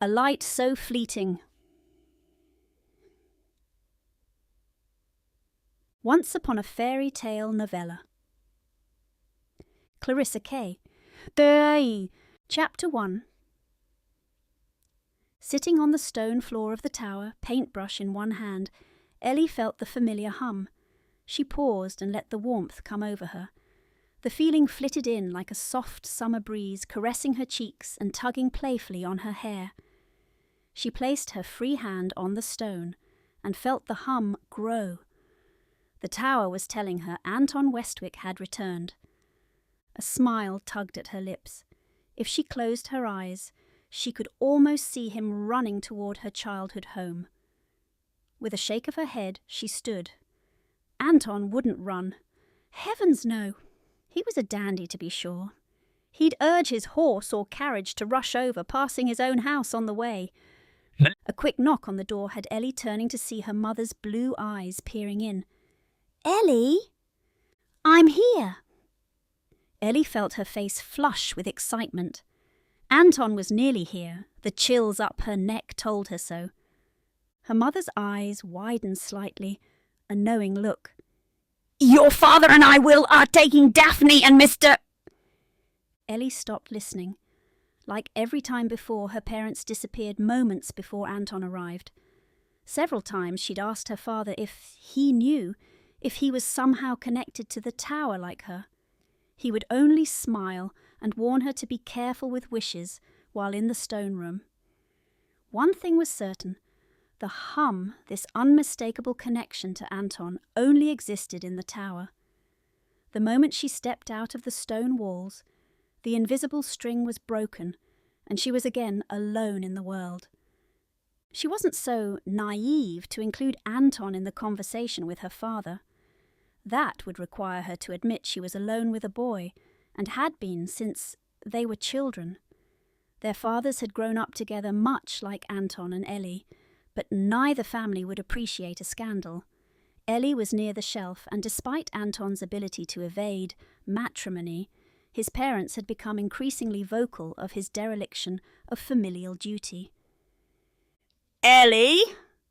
A light so fleeting. Once upon a fairy tale novella. Clarissa Kay. Chapter 1. Sitting on the stone floor of the tower, paintbrush in one hand, Ellie felt the familiar hum. She paused and let the warmth come over her. The feeling flitted in like a soft summer breeze, caressing her cheeks and tugging playfully on her hair. She placed her free hand on the stone and felt the hum grow. The tower was telling her Anton Westwick had returned. A smile tugged at her lips. If she closed her eyes, she could almost see him running toward her childhood home. With a shake of her head, she stood. Anton wouldn't run. Heavens, no! He was a dandy, to be sure. He'd urge his horse or carriage to rush over, passing his own house on the way. A quick knock on the door had Ellie turning to see her mother's blue eyes peering in. "Ellie? I'm here." Ellie felt her face flush with excitement. Anton was nearly here. The chills up her neck told her so. Her mother's eyes widened slightly, a knowing look. "Your father and I are taking Daphne and Mr. Ellie stopped listening. Like every time before, her parents disappeared moments before Anton arrived. Several times she'd asked her father if he knew, if he was somehow connected to the tower like her. He would only smile and warn her to be careful with wishes while in the stone room. One thing was certain. The hum, this unmistakable connection to Anton, only existed in the tower. The moment she stepped out of the stone walls, the invisible string was broken, and she was again alone in the world. She wasn't so naive to include Anton in the conversation with her father. That would require her to admit she was alone with a boy, and had been since they were children. Their fathers had grown up together much like Anton and Ellie, but neither family would appreciate a scandal. Ellie was near the shelf, and despite Anton's ability to evade matrimony, his parents had become increasingly vocal of his dereliction of familial duty. "Ellie!"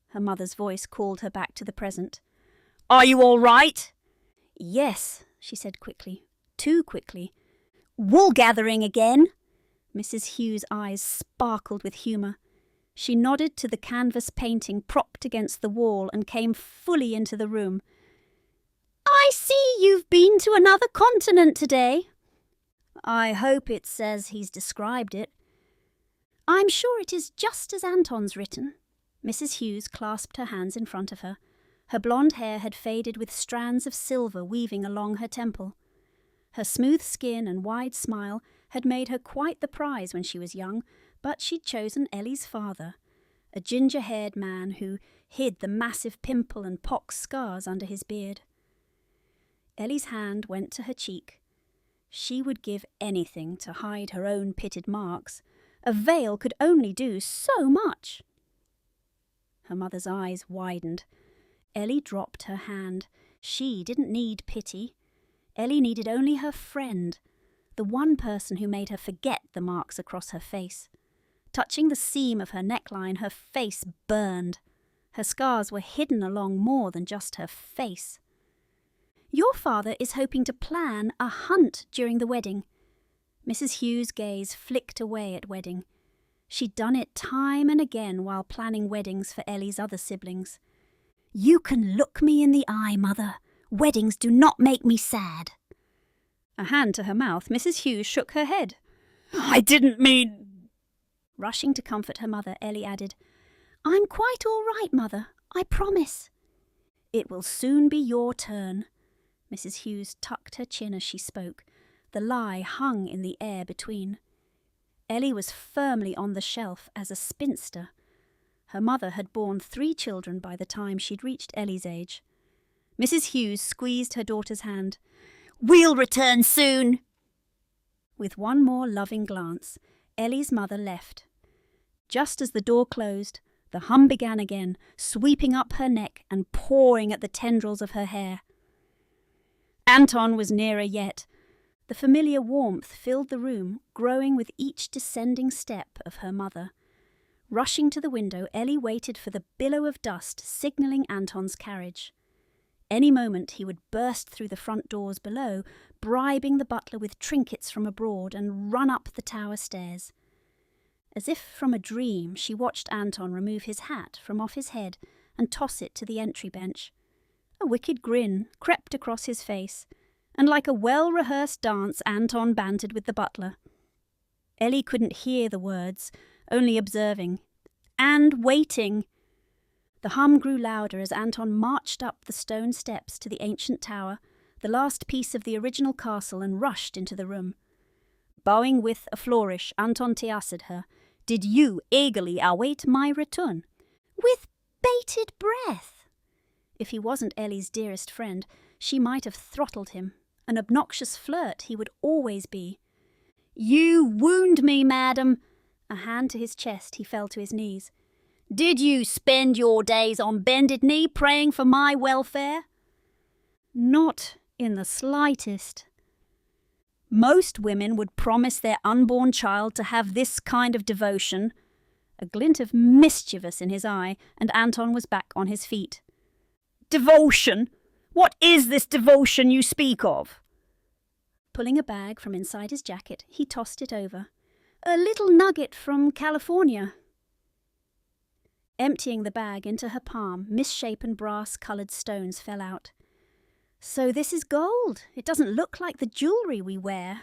Her mother's voice called her back to the present. "Are you all right?" "Yes," she said quickly. Too quickly. "Wool gathering again?" Mrs. Hughes' eyes sparkled with humour. She nodded to the canvas painting propped against the wall and came fully into the room. "I see you've been to another continent today." "I hope it's as he's described it." "I'm sure it is just as Anton's written." Mrs. Hughes clasped her hands in front of her. Her blonde hair had faded with strands of silver weaving along her temple. Her smooth skin and wide smile had made her quite the prize when she was young, but she'd chosen Ellie's father, a ginger-haired man who hid the massive pimple and pock scars under his beard. Ellie's hand went to her cheek. She would give anything to hide her own pitted marks. A veil could only do so much. Her mother's eyes widened. Ellie dropped her hand. She didn't need pity. Ellie needed only her friend, the one person who made her forget the marks across her face. Touching the seam of her neckline, her face burned. Her scars were hidden along more than just her face. "Your father is hoping to plan a hunt during the wedding." Mrs. Hughes' gaze flicked away at wedding. She'd done it time and again while planning weddings for Ellie's other siblings. "You can look me in the eye, Mother. Weddings do not make me sad." A hand to her mouth, Mrs. Hughes shook her head. "I didn't mean—" Rushing to comfort her mother, Ellie added, "I'm quite all right, Mother. I promise." "It will soon be your turn." Mrs. Hughes tucked her chin as she spoke. The lie hung in the air between. Ellie was firmly on the shelf as a spinster. Her mother had borne 3 children by the time she'd reached Ellie's age. Mrs. Hughes squeezed her daughter's hand. "We'll return soon." With one more loving glance, Ellie's mother left. Just as the door closed, the hum began again, sweeping up her neck and pawing at the tendrils of her hair. Anton was nearer yet. The familiar warmth filled the room, growing with each descending step of her mother. Rushing to the window, Ellie waited for the billow of dust signalling Anton's carriage. Any moment he would burst through the front doors below, bribing the butler with trinkets from abroad, and run up the tower stairs. As if from a dream, she watched Anton remove his hat from off his head and toss it to the entry bench. A wicked grin crept across his face, and like a well-rehearsed dance, Anton bantered with the butler. Ellie couldn't hear the words, only observing. And waiting. The hum grew louder as Anton marched up the stone steps to the ancient tower, the last piece of the original castle, and rushed into the room. Bowing with a flourish, Anton answered her. "Did you eagerly await my return?" "With bated breath." If he wasn't Ellie's dearest friend, she might have throttled him. An obnoxious flirt he would always be. "You wound me, madam." A hand to his chest, he fell to his knees. "Did you spend your days on bended knee praying for my welfare?" "Not in the slightest." "Most women would promise their unborn child to have this kind of devotion." A glint of mischievous in his eye, and Anton was back on his feet. "Devotion? What is this devotion you speak of?" Pulling a bag from inside his jacket, he tossed it over. "A little nugget from California." Emptying the bag into her palm, misshapen brass-coloured stones fell out. "So this is gold. It doesn't look like the jewellery we wear."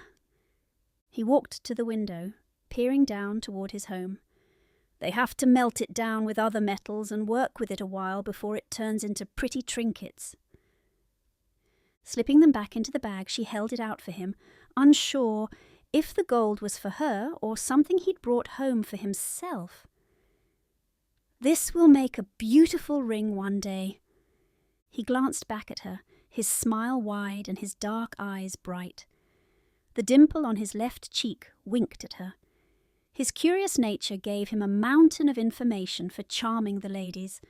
He walked to the window, peering down toward his home. "They have to melt it down with other metals and work with it a while before it turns into pretty trinkets." Slipping them back into the bag, she held it out for him, unsure if the gold was for her or something he'd brought home for himself. "This will make a beautiful ring one day." He glanced back at her, his smile wide and his dark eyes bright. The dimple on his left cheek winked at her. His curious nature gave him a mountain of information for charming the ladies.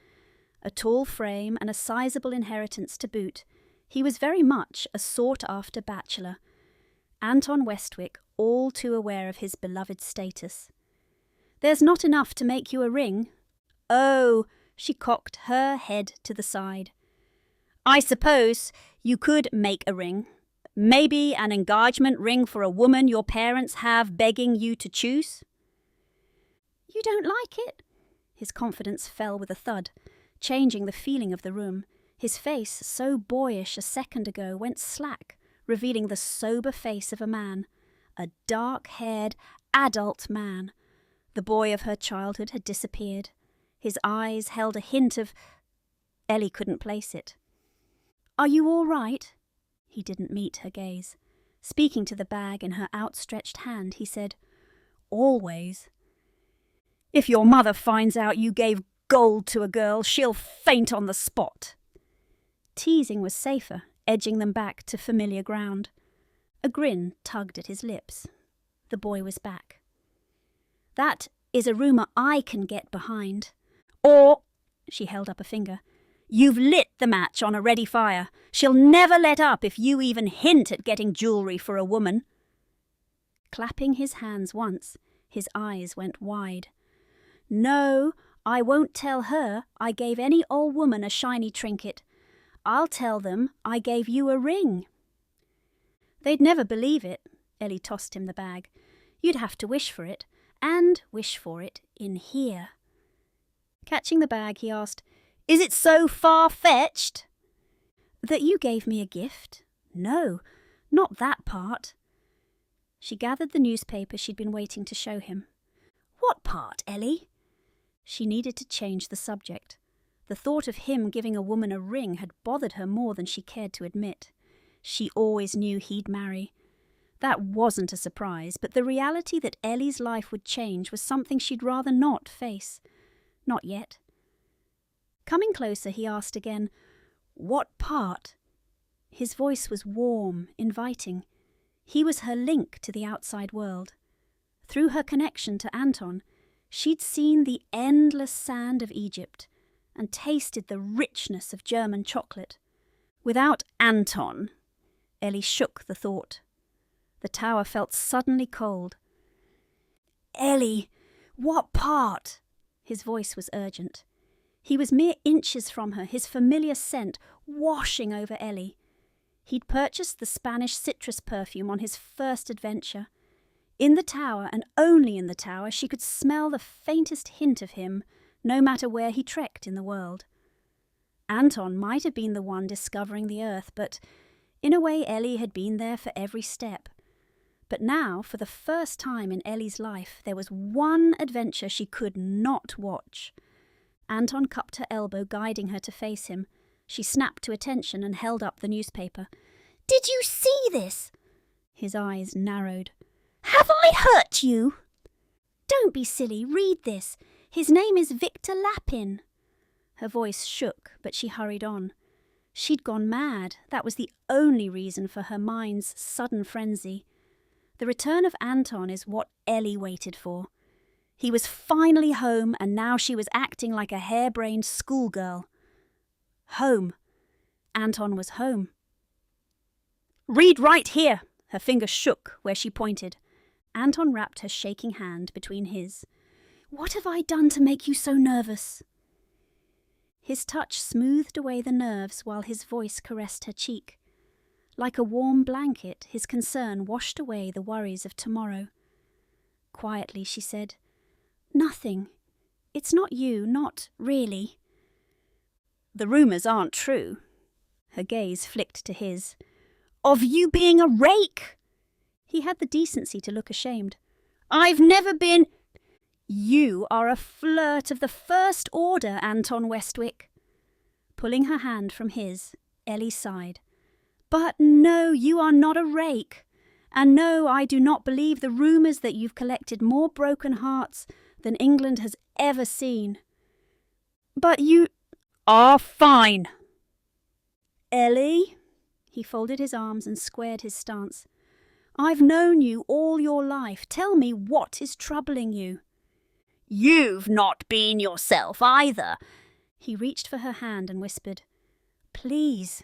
A tall frame and a sizable inheritance to boot, he was very much a sought-after bachelor. Anton Westwick all too aware of his beloved status. "There's not enough to make you a ring." "Oh," she cocked her head to the side. "I suppose you could make a ring. Maybe an engagement ring for a woman your parents have begging you to choose." "You don't like it?" His confidence fell with a thud, changing the feeling of the room. His face, so boyish a second ago, went slack, revealing the sober face of a man. A dark-haired, adult man. The boy of her childhood had disappeared. His eyes held a hint of... Ellie couldn't place it. "Are you all right?" He didn't meet her gaze. Speaking to the bag in her outstretched hand, he said, "Always. If your mother finds out you gave gold to a girl, she'll faint on the spot." Teasing was safer, edging them back to familiar ground. A grin tugged at his lips. The boy was back. "That is a rumour I can get behind. Or," she held up a finger, "you've lit the match on a ready fire. She'll never let up if you even hint at getting jewellery for a woman." Clapping his hands once, his eyes went wide. "No, I won't tell her I gave any old woman a shiny trinket. I'll tell them I gave you a ring." "They'd never believe it." Ellie tossed him the bag. "You'd have to wish for it, and wish for it in here." Catching the bag, he asked, "Is it so far-fetched?" "That you gave me a gift? No, not that part." She gathered the newspaper she'd been waiting to show him. "What part, Ellie?" She needed to change the subject. The thought of him giving a woman a ring had bothered her more than she cared to admit. She always knew he'd marry. That wasn't a surprise, but the reality that Ellie's life would change was something she'd rather not face. Not yet. Coming closer, he asked again, "What part?" His voice was warm, inviting. He was her link to the outside world. Through her connection to Anton, she'd seen the endless sand of Egypt and tasted the richness of German chocolate. Without Anton, Ellie shook the thought. The tower felt suddenly cold. "Ellie, what part?" His voice was urgent. He was mere inches from her, his familiar scent washing over Ellie. He'd purchased the Spanish citrus perfume on his first adventure. In the tower, and only in the tower, she could smell the faintest hint of him, no matter where he trekked in the world. Anton might have been the one discovering the earth, but in a way Ellie had been there for every step. But now, for the first time in Ellie's life, there was one adventure she could not watch. Anton cupped her elbow, guiding her to face him. She snapped to attention and held up the newspaper. "Did you see this?" His eyes narrowed. "Have I hurt you?" "Don't be silly, read this. His name is Victor Lapin." Her voice shook, but she hurried on. She'd gone mad. That was the only reason for her mind's sudden frenzy. The return of Anton is what Ellie waited for. He was finally home, and now she was acting like a harebrained schoolgirl. Home. Anton was home. "Read right here." Her finger shook where she pointed. Anton wrapped her shaking hand between his. "What have I done to make you so nervous?" His touch smoothed away the nerves while his voice caressed her cheek. Like a warm blanket, his concern washed away the worries of tomorrow. Quietly, she said, "Nothing. It's not you, not really." "The rumours aren't true." Her gaze flicked to his. "Of you being a rake?" He had the decency to look ashamed. "I've never been—" "You are a flirt of the first order, Anton Westwick." Pulling her hand from his, Ellie sighed. "But no, you are not a rake. And no, I do not believe the rumours that you've collected more broken hearts than England has ever seen." "But you—" "Ah, fine." "Ellie?" He folded his arms and squared his stance. "I've known you all your life. Tell me what is troubling you." "You've not been yourself either." He reached for her hand and whispered, "Please."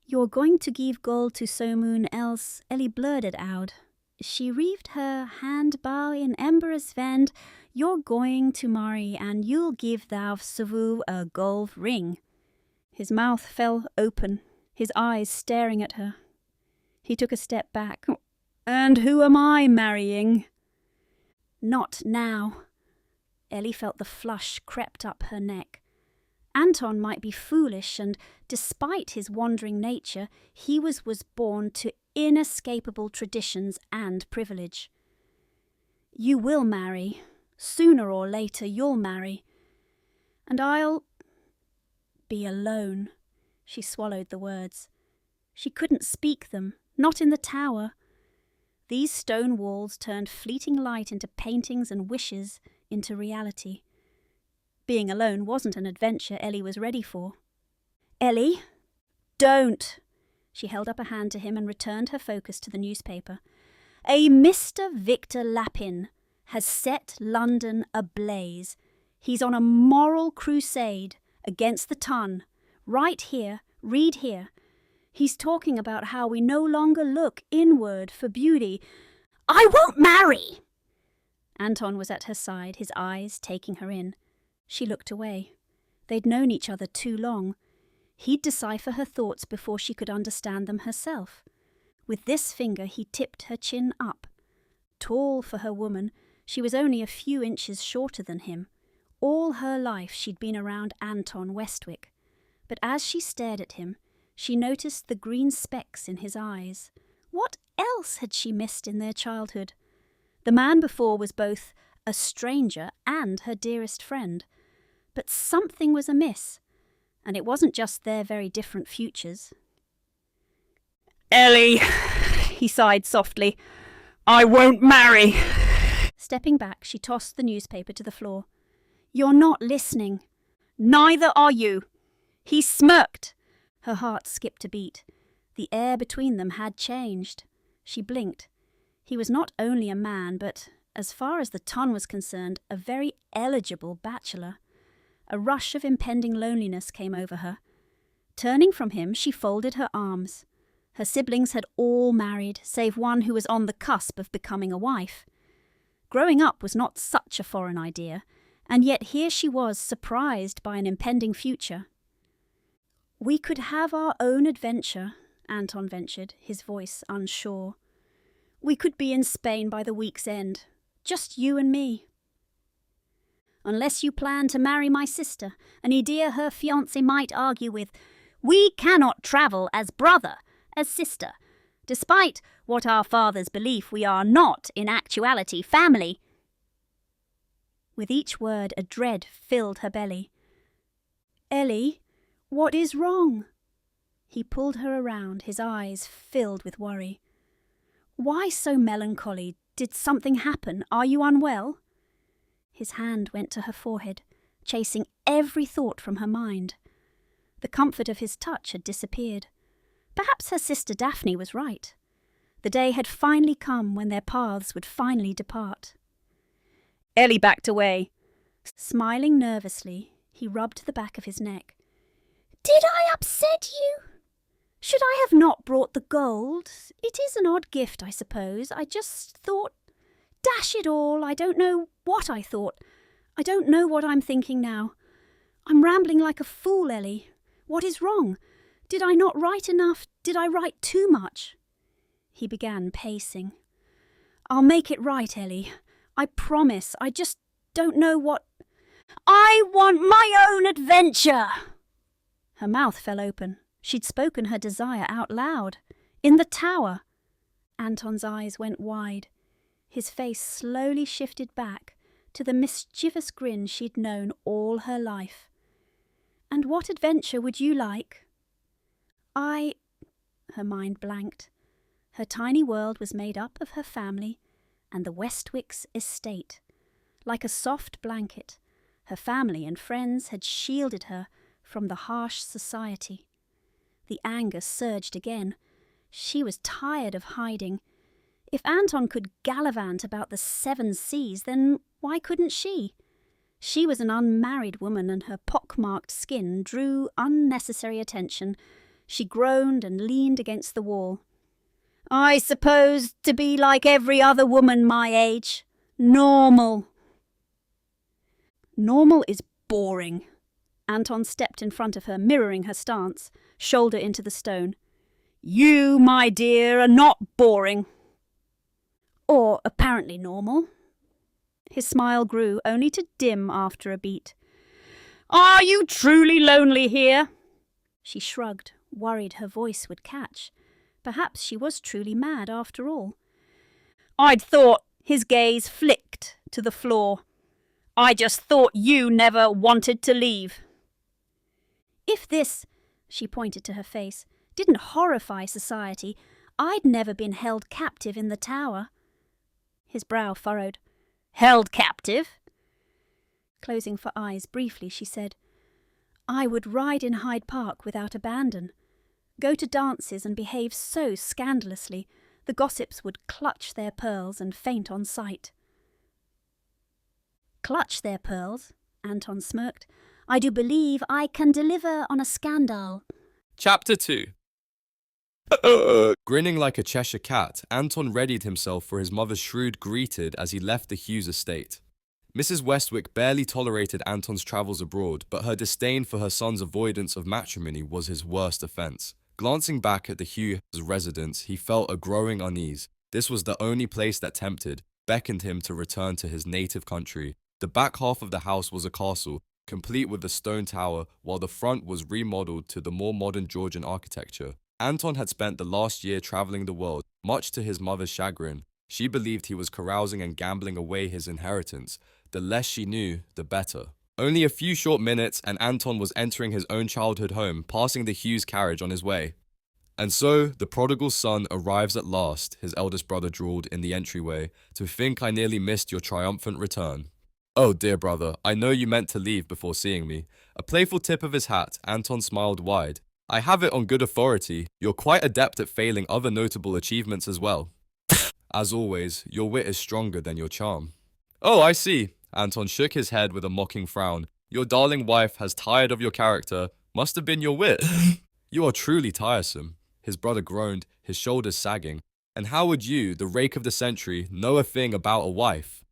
"You're going to give gold to Somoon else," Ellie blurted out. She reeved her handbow in embers vend. "You're going to marry, and you'll give thou Savu a gold ring." His mouth fell open, his eyes staring at her. He took a step back. "And who am I marrying?" "Not now." Ellie felt the flush crept up her neck. Anton might be foolish, and despite his wandering nature, he was born to inescapable traditions and privilege. "You will marry. Sooner or later you'll marry. And I'll be alone." She swallowed the words. She couldn't speak them, not in the tower. These stone walls turned fleeting light into paintings and wishes into reality. Being alone wasn't an adventure Ellie was ready for. "Ellie, don't!" She held up a hand to him and returned her focus to the newspaper. "A Mr. Victor Lapin has set London ablaze. He's on a moral crusade against the ton. Right here, read here. He's talking about how we no longer look inward for beauty." "I won't marry!" Anton was at her side, his eyes taking her in. She looked away. They'd known each other too long. He'd decipher her thoughts before she could understand them herself. With this finger he tipped her chin up. Tall for her woman, she was only a few inches shorter than him. All her life she'd been around Anton Westwick. But as she stared at him, she noticed the green specks in his eyes. What else had she missed in their childhood? The man before was both a stranger and her dearest friend. But something was amiss, and it wasn't just their very different futures. "Ellie," he sighed softly, "I won't marry." Stepping back, she tossed the newspaper to the floor. "You're not listening." "Neither are you." He smirked. Her heart skipped a beat. The air between them had changed. She blinked. He was not only a man, but, as far as the ton was concerned, a very eligible bachelor. A rush of impending loneliness came over her. Turning from him, she folded her arms. Her siblings had all married, save one who was on the cusp of becoming a wife. Growing up was not such a foreign idea, And yet here she was, surprised by an impending future. "We could have our own adventure," Anton ventured, his voice unsure. "We could be in Spain by the week's end. Just you and me." "Unless you plan to marry my sister," an idea her fiancé might argue with. "We cannot travel as brother, as sister. Despite what our fathers believe, we are not, in actuality, family." With each word a dread filled her belly. "Ellie, what is wrong?" He pulled her around, his eyes filled with worry. "Why so melancholy? Did something happen? Are you unwell?" His hand went to her forehead, chasing every thought from her mind. The comfort of his touch had disappeared. Perhaps her sister Daphne was right. The day had finally come when their paths would finally depart. Ellie backed away. Smiling nervously, he rubbed the back of his neck. "Did I upset you? Should I have not brought the gold? It is an odd gift, I suppose. I just thought... Dash it all, I don't know what I thought. I don't know what I'm thinking now. I'm rambling like a fool, Ellie. What is wrong? Did I not write enough? Did I write too much?" He began pacing. "I'll make it right, Ellie. I promise. I just don't know what... I want my own adventure!" Her mouth fell open. She'd spoken her desire out loud. In the tower. Anton's eyes went wide. His face slowly shifted back to the mischievous grin she'd known all her life. "And what adventure would you like?" Her mind blanked. Her tiny world was made up of her family and the Westwick's estate. Like a soft blanket, her family and friends had shielded her from the harsh society. The anger surged again. She was tired of hiding. If Anton could gallivant about the 7 seas, then why couldn't she? She was an unmarried woman, and her pock-marked skin drew unnecessary attention. She groaned and leaned against the wall. "I suppose to be like every other woman my age. Normal." "Normal is boring." Anton stepped in front of her, mirroring her stance, shoulder into the stone. "You, my dear, are not boring." "Or apparently normal." His smile grew, only to dim after a beat. "Are you truly lonely here?" She shrugged, worried her voice would catch. Perhaps she was truly mad after all. "I'd thought..." His gaze flicked to the floor. "I just thought you never wanted to leave." If this, she pointed to her face, didn't horrify society, I'd never been held captive in the tower. His brow furrowed. "Held captive?" Closing her eyes briefly, she said, "I would ride in Hyde Park without abandon, go to dances and behave so scandalously the gossips would clutch their pearls and faint on sight." "Clutch their pearls?" Anton smirked. "I do believe I can deliver on a scandal." Chapter 2. Grinning like a Cheshire cat, Anton readied himself for his mother's shrewd greeted as he left the Hughes estate. Mrs. Westwick barely tolerated Anton's travels abroad, but her disdain for her son's avoidance of matrimony was his worst offence. Glancing back at the Hughes residence, he felt a growing unease. This was the only place that tempted, beckoned him to return to his native country. The back half of the house was a castle, complete with a stone tower, while the front was remodeled to the more modern Georgian architecture. Anton had spent the last year travelling the world, much to his mother's chagrin. She believed he was carousing and gambling away his inheritance. The less she knew, the better. Only a few short minutes and Anton was entering his own childhood home, passing the Hughes carriage on his way. "And so, the prodigal son arrives at last," his eldest brother drawled in the entryway. "To think I nearly missed your triumphant return." "Oh dear brother, I know you meant to leave before seeing me." A playful tip of his hat, Anton smiled wide. "I have it on good authority. You're quite adept at failing other notable achievements as well." "As always, your wit is stronger than your charm." "Oh, I see." Anton shook his head with a mocking frown. "Your darling wife has tired of your character. Must have been your wit." "You are truly tiresome." His brother groaned, his shoulders sagging. "And how would you, the rake of the century, know a thing about a wife?"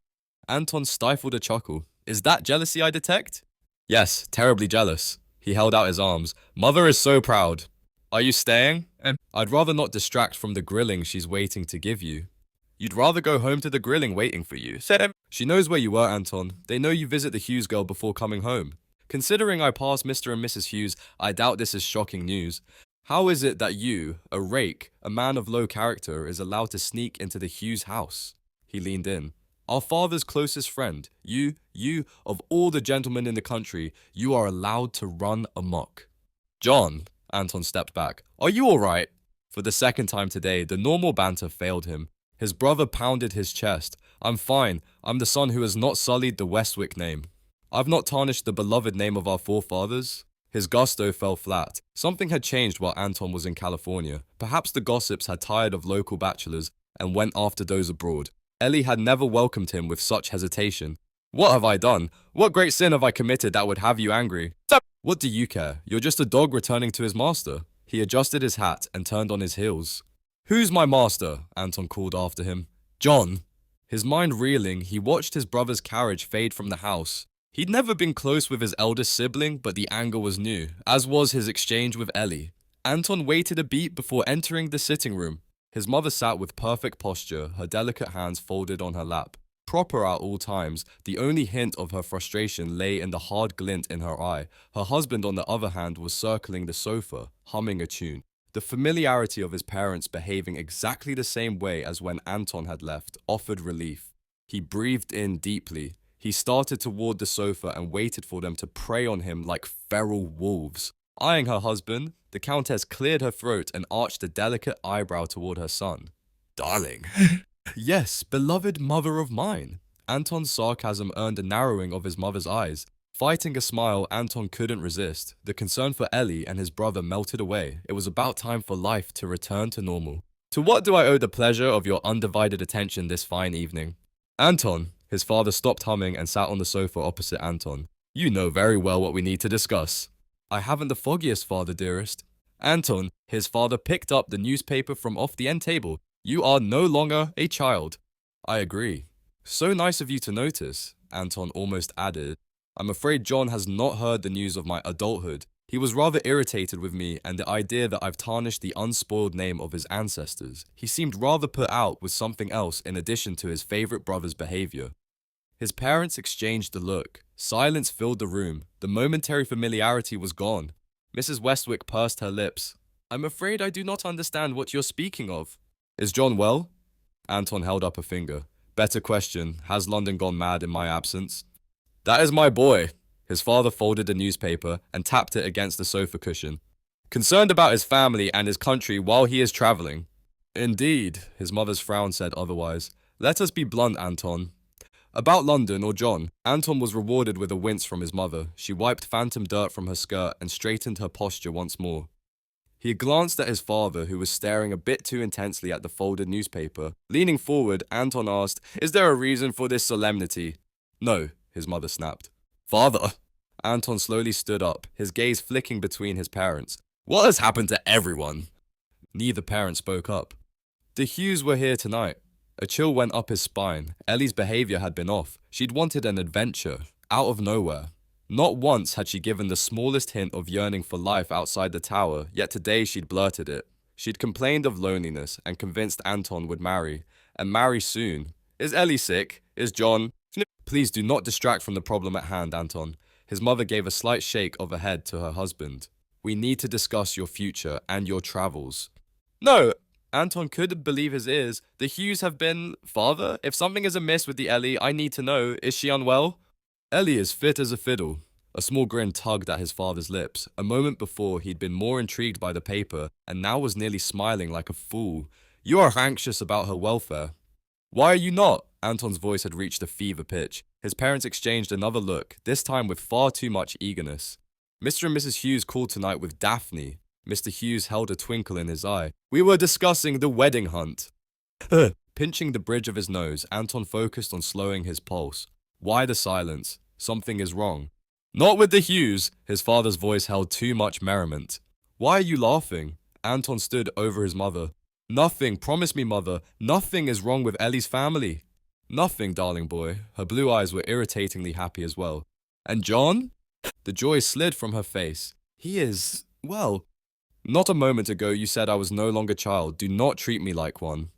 Anton stifled a chuckle. Is that jealousy I detect? Yes, terribly jealous. He held out his arms. Mother is so proud. Are you staying? I'd rather not distract from the grilling she's waiting to give you. You'd rather go home to the grilling waiting for you. She knows where you were, Anton. They know you visit the Hughes girl before coming home. Considering I passed Mr. and Mrs. Hughes, I doubt this is shocking news. How is it that you, a rake, a man of low character, is allowed to sneak into the Hughes house? He leaned in. Our father's closest friend. You, of all the gentlemen in the country, you are allowed to run amok. John, Anton stepped back. Are you all right? For the second time today, the normal banter failed him. His brother pounded his chest. I'm fine. I'm the son who has not sullied the Westwick name. I've not tarnished the beloved name of our forefathers. His gusto fell flat. Something had changed while Anton was in California. Perhaps the gossips had tired of local bachelors and went after those abroad. Ellie had never welcomed him with such hesitation. What have I done? What great sin have I committed that would have you angry? What do you care? You're just a dog returning to his master. He adjusted his hat and turned on his heels. Who's my master? Anton called after him. John. His mind reeling, he watched his brother's carriage fade from the house. He'd never been close with his eldest sibling, but the anger was new, as was his exchange with Ellie. Anton waited a beat before entering the sitting room. His mother sat with perfect posture, her delicate hands folded on her lap. Proper at all times, the only hint of her frustration lay in the hard glint in her eye. Her husband, on the other hand, was circling the sofa, humming a tune. The familiarity of his parents behaving exactly the same way as when Anton had left offered relief. He breathed in deeply. He started toward the sofa and waited for them to prey on him like feral wolves. Eyeing her husband, the Countess cleared her throat and arched a delicate eyebrow toward her son. Darling. Yes, beloved mother of mine. Anton's sarcasm earned a narrowing of his mother's eyes. Fighting a smile Anton couldn't resist. The concern for Ellie and his brother melted away. It was about time for life to return to normal. To what do I owe the pleasure of your undivided attention this fine evening? Anton. His father stopped humming and sat on the sofa opposite Anton. You know very well what we need to discuss. I haven't the foggiest, father dearest. Anton. His father picked up the newspaper from off the end table. You are no longer a child. I agree. So nice of you to notice, Anton almost added. I'm afraid John has not heard the news of my adulthood. He was rather irritated with me and the idea that I've tarnished the unspoiled name of his ancestors. He seemed rather put out with something else in addition to his favorite brother's behavior. His parents exchanged a look. Silence filled the room. The momentary familiarity was gone. Mrs. Westwick pursed her lips. I'm afraid I do not understand what you're speaking of. Is John well? Anton held up a finger. Better question. Has London gone mad in my absence? That is my boy. His father folded the newspaper and tapped it against the sofa cushion. Concerned about his family and his country while he is travelling. Indeed, his mother's frown said otherwise. Let us be blunt, Anton. About London or John, Anton was rewarded with a wince from his mother. She wiped phantom dirt from her skirt and straightened her posture once more. He glanced at his father, who was staring a bit too intensely at the folded newspaper. Leaning forward, Anton asked, Is there a reason for this solemnity? No, his mother snapped. Father! Anton slowly stood up, his gaze flicking between his parents. What has happened to everyone? Neither parent spoke up. The Hughes were here tonight. A chill went up his spine. Ellie's behavior had been off. She'd wanted an adventure, out of nowhere. Not once had she given the smallest hint of yearning for life outside the tower, yet today she'd blurted it. She'd complained of loneliness and convinced Anton would marry, and marry soon. Is Ellie sick? Is John... Please do not distract from the problem at hand, Anton. His mother gave a slight shake of her head to her husband. We need to discuss your future and your travels. No! Anton couldn't believe his ears. The Hughes have been... Father, if something is amiss with the Ellie, I need to know. Is she unwell? Ellie is fit as a fiddle. A small grin tugged at his father's lips. A moment before, he'd been more intrigued by the paper, and now was nearly smiling like a fool. You are anxious about her welfare. Why are you not? Anton's voice had reached a fever pitch. His parents exchanged another look, this time with far too much eagerness. Mr. and Mrs. Hughes called tonight with Daphne. Mr. Hughes held a twinkle in his eye. We were discussing the wedding hunt. Pinching the bridge of his nose, Anton focused on slowing his pulse. Why the silence? Something is wrong. Not with the Hughes. His father's voice held too much merriment. Why are you laughing? Anton stood over his mother. Nothing, promise me, mother. Nothing is wrong with Ellie's family. Nothing, darling boy. Her blue eyes were irritatingly happy as well. And John? The joy slid from her face. He is, well, not a moment ago you said I was no longer child. Do not treat me like one.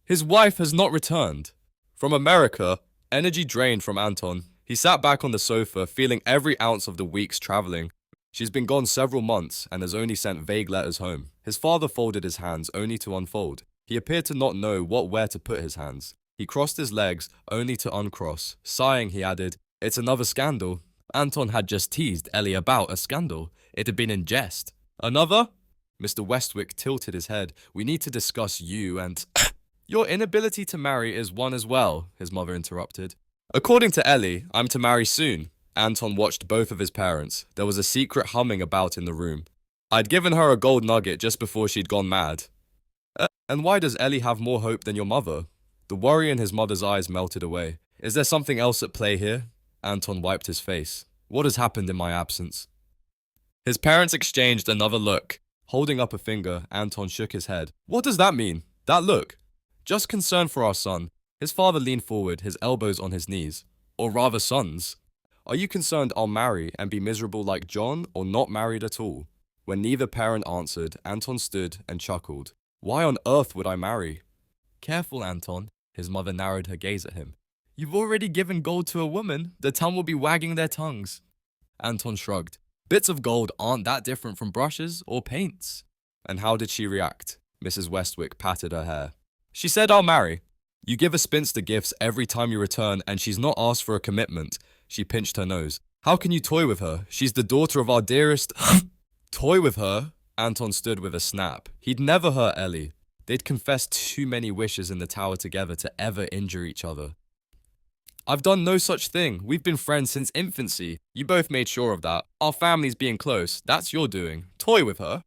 His wife has not returned. From America, energy drained from Anton. He sat back on the sofa, feeling every ounce of the week's travelling. She's been gone several months and has only sent vague letters home. His father folded his hands only to unfold. He appeared to not know where to put his hands. He crossed his legs only to uncross. Sighing, he added, "It's another scandal." Anton had just teased Ellie about a scandal. It had been in jest. Another? Mr. Westwick tilted his head. "We need to discuss you and..." "Your inability to marry is one as well," his mother interrupted. "According to Ellie, I'm to marry soon." Anton watched both of his parents. There was a secret humming about in the room. "I'd given her a gold nugget just before she'd gone mad." And why does Ellie have more hope than your mother?" The worry in his mother's eyes melted away. "Is there something else at play here?" Anton wiped his face. "What has happened in my absence?" His parents exchanged another look. Holding up a finger, Anton shook his head. "What does that mean? That look?" "Just concern for our son." His father leaned forward, his elbows on his knees. "Or rather sons. Are you concerned I'll marry and be miserable like John, or not married at all?" When neither parent answered, Anton stood and chuckled. "Why on earth would I marry?" "Careful, Anton." His mother narrowed her gaze at him. "You've already given gold to a woman. The tongue will be wagging their tongues." Anton shrugged. "Bits of gold aren't that different from brushes or paints." "And how did she react?" Mrs. Westwick patted her hair. "She said I'll marry." "You give a spinster gifts every time you return and she's not asked for a commitment." She pinched her nose. "How can you toy with her? She's the daughter of our dearest..." "Toy with her?" Anton stood with a snap. He'd never hurt Ellie. They'd confessed too many wishes in the tower together to ever injure each other. "I've done no such thing. We've been friends since infancy. You both made sure of that. Our families being close, that's your doing. Toy with her?"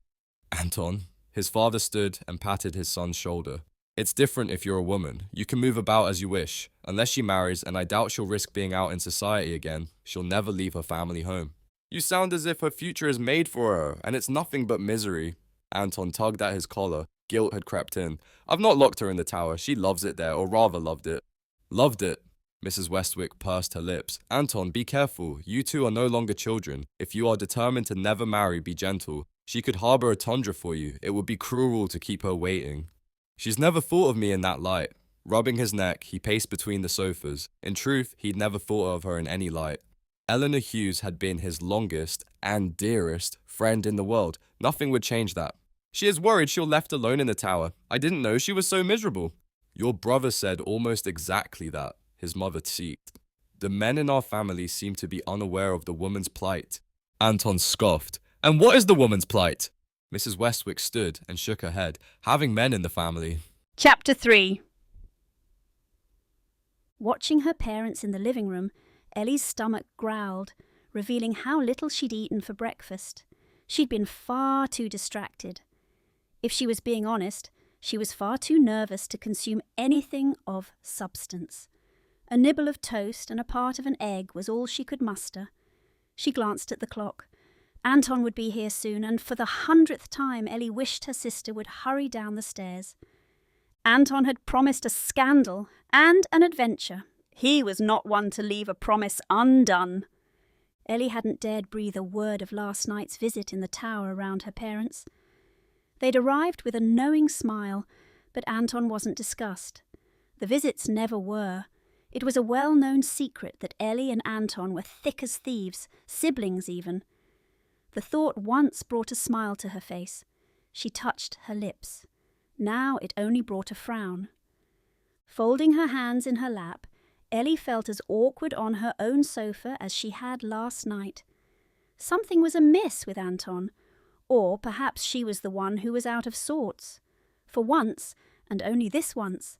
"Anton." His father stood and patted his son's shoulder. "It's different if you're a woman. You can move about as you wish. Unless she marries, and I doubt she'll risk being out in society again, she'll never leave her family home." "You sound as if her future is made for her, and it's nothing but misery." Anton tugged at his collar. Guilt had crept in. "I've not locked her in the tower. She loves it there, or rather loved it." "Loved it?" Mrs. Westwick pursed her lips. "Anton, be careful. You two are no longer children. If you are determined to never marry, be gentle. She could harbour a tundra for you. It would be cruel to keep her waiting." "She's never thought of me in that light." Rubbing his neck, he paced between the sofas. In truth, he'd never thought of her in any light. Eleanor Hughes had been his longest and dearest friend in the world. Nothing would change that. "She is worried she'll left alone in the tower. I didn't know she was so miserable." "Your brother said almost exactly that," his mother teased. "The men in our family seem to be unaware of the woman's plight." Anton scoffed. "And what is the woman's plight?" Mrs. Westwick stood and shook her head. "Having men in the family." Chapter 3. Watching her parents in the living room, Ellie's stomach growled, revealing how little she'd eaten for breakfast. She'd been far too distracted. If she was being honest, she was far too nervous to consume anything of substance. A nibble of toast and a part of an egg was all she could muster. She glanced at the clock. Anton would be here soon, and for the 100th time Ellie wished her sister would hurry down the stairs. Anton had promised a scandal and an adventure. He was not one to leave a promise undone. Ellie hadn't dared breathe a word of last night's visit in the tower around her parents. They'd arrived with a knowing smile, but Anton wasn't discussed. The visits never were. It was a well-known secret that Ellie and Anton were thick as thieves, siblings even. The thought once brought a smile to her face. She touched her lips. Now it only brought a frown. Folding her hands in her lap, Ellie felt as awkward on her own sofa as she had last night. Something was amiss with Anton, or perhaps she was the one who was out of sorts. For once, and only this once,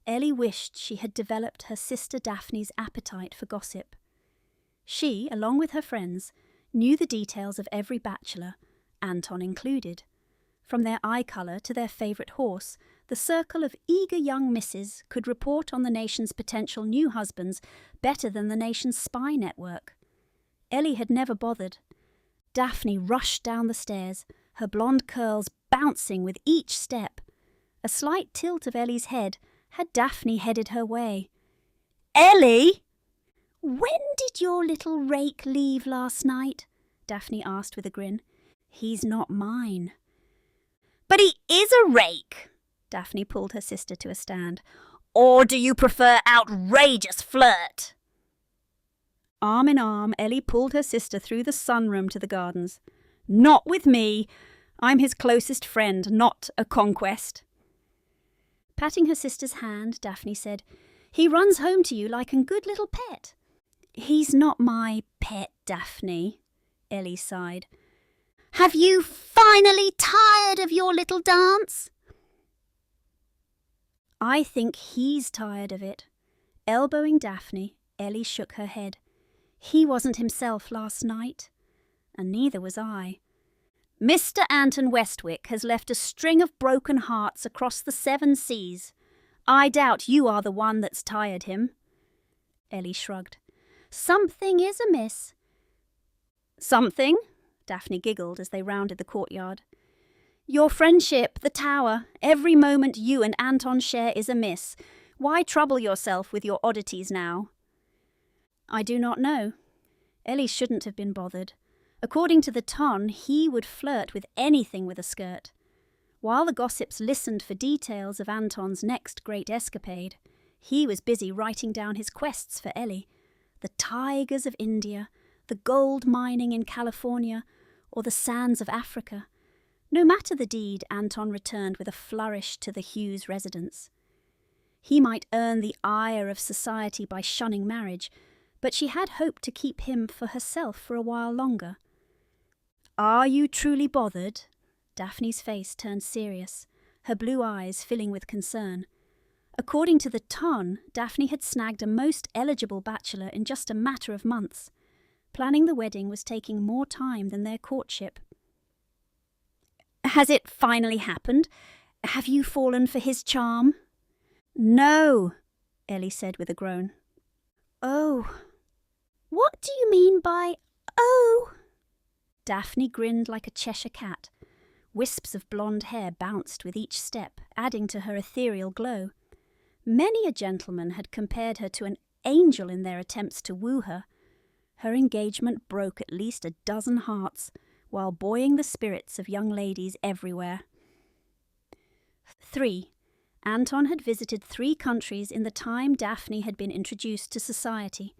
Ellie wished she had developed her sister Daphne's appetite for gossip. She, along with her friends, knew the details of every bachelor, Anton included. From their eye colour to their favourite horse, the circle of eager young misses could report on the nation's potential new husbands better than the nation's spy network. Ellie had never bothered. Daphne rushed down the stairs, her blonde curls bouncing with each step. A slight tilt of Ellie's head had Daphne headed her way. Ellie! When did your little rake leave last night? Daphne asked with a grin. He's not mine. But he is a rake! Daphne pulled her sister to a stand. Or do you prefer outrageous flirt? Arm in arm, Ellie pulled her sister through the sunroom to the gardens. Not with me. I'm his closest friend, not a conquest. Patting her sister's hand, Daphne said, He runs home to you like a good little pet. He's not my pet, Daphne, Ellie sighed. Have you finally tired of your little dance? I think he's tired of it. Elbowing Daphne, Ellie shook her head. He wasn't himself last night, and neither was I. Mr. Anton Westwick has left a string of broken hearts across the 7 seas. I doubt you are the one that's tired him. Ellie shrugged. Something is amiss. Something? Daphne giggled as they rounded the courtyard. Your friendship, the tower, every moment you and Anton share is amiss. Why trouble yourself with your oddities now? I do not know. Ellie shouldn't have been bothered. According to the ton, he would flirt with anything with a skirt. While the gossips listened for details of Anton's next great escapade, he was busy writing down his quests for Ellie. The tigers of India, the gold mining in California, or the sands of Africa. No matter the deed, Anton returned with a flourish to the Hughes residence. He might earn the ire of society by shunning marriage, but she had hoped to keep him for herself for a while longer. Are you truly bothered? Daphne's face turned serious, her blue eyes filling with concern. According to the ton, Daphne had snagged a most eligible bachelor in just a matter of months. Planning the wedding was taking more time than their courtship. Has it finally happened? Have you fallen for his charm? No, Ellie said with a groan. Oh. What do you mean by oh? Daphne grinned like a Cheshire cat. Wisps of blonde hair bounced with each step, adding to her ethereal glow. Many a gentleman had compared her to an angel in their attempts to woo her. Her engagement broke at least a dozen hearts, while buoying the spirits of young ladies everywhere. 3. Anton had visited 3 countries in the time Daphne had been introduced to society.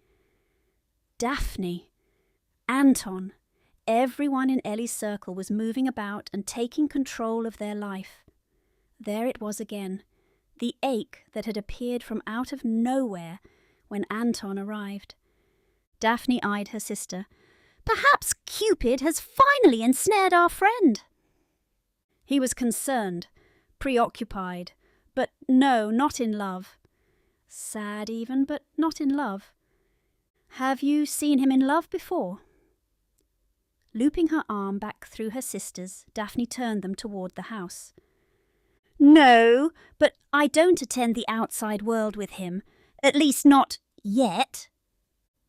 Daphne. Anton. Everyone in Ellie's circle was moving about and taking control of their life. There it was again, the ache that had appeared from out of nowhere when Anton arrived. Daphne eyed her sister. Perhaps Cupid has finally ensnared our friend. He was concerned, preoccupied, but no, not in love. Sad even, but not in love. Have you seen him in love before? Looping her arm back through her sister's, Daphne turned them toward the house. No, but I don't attend the outside world with him. At least not yet.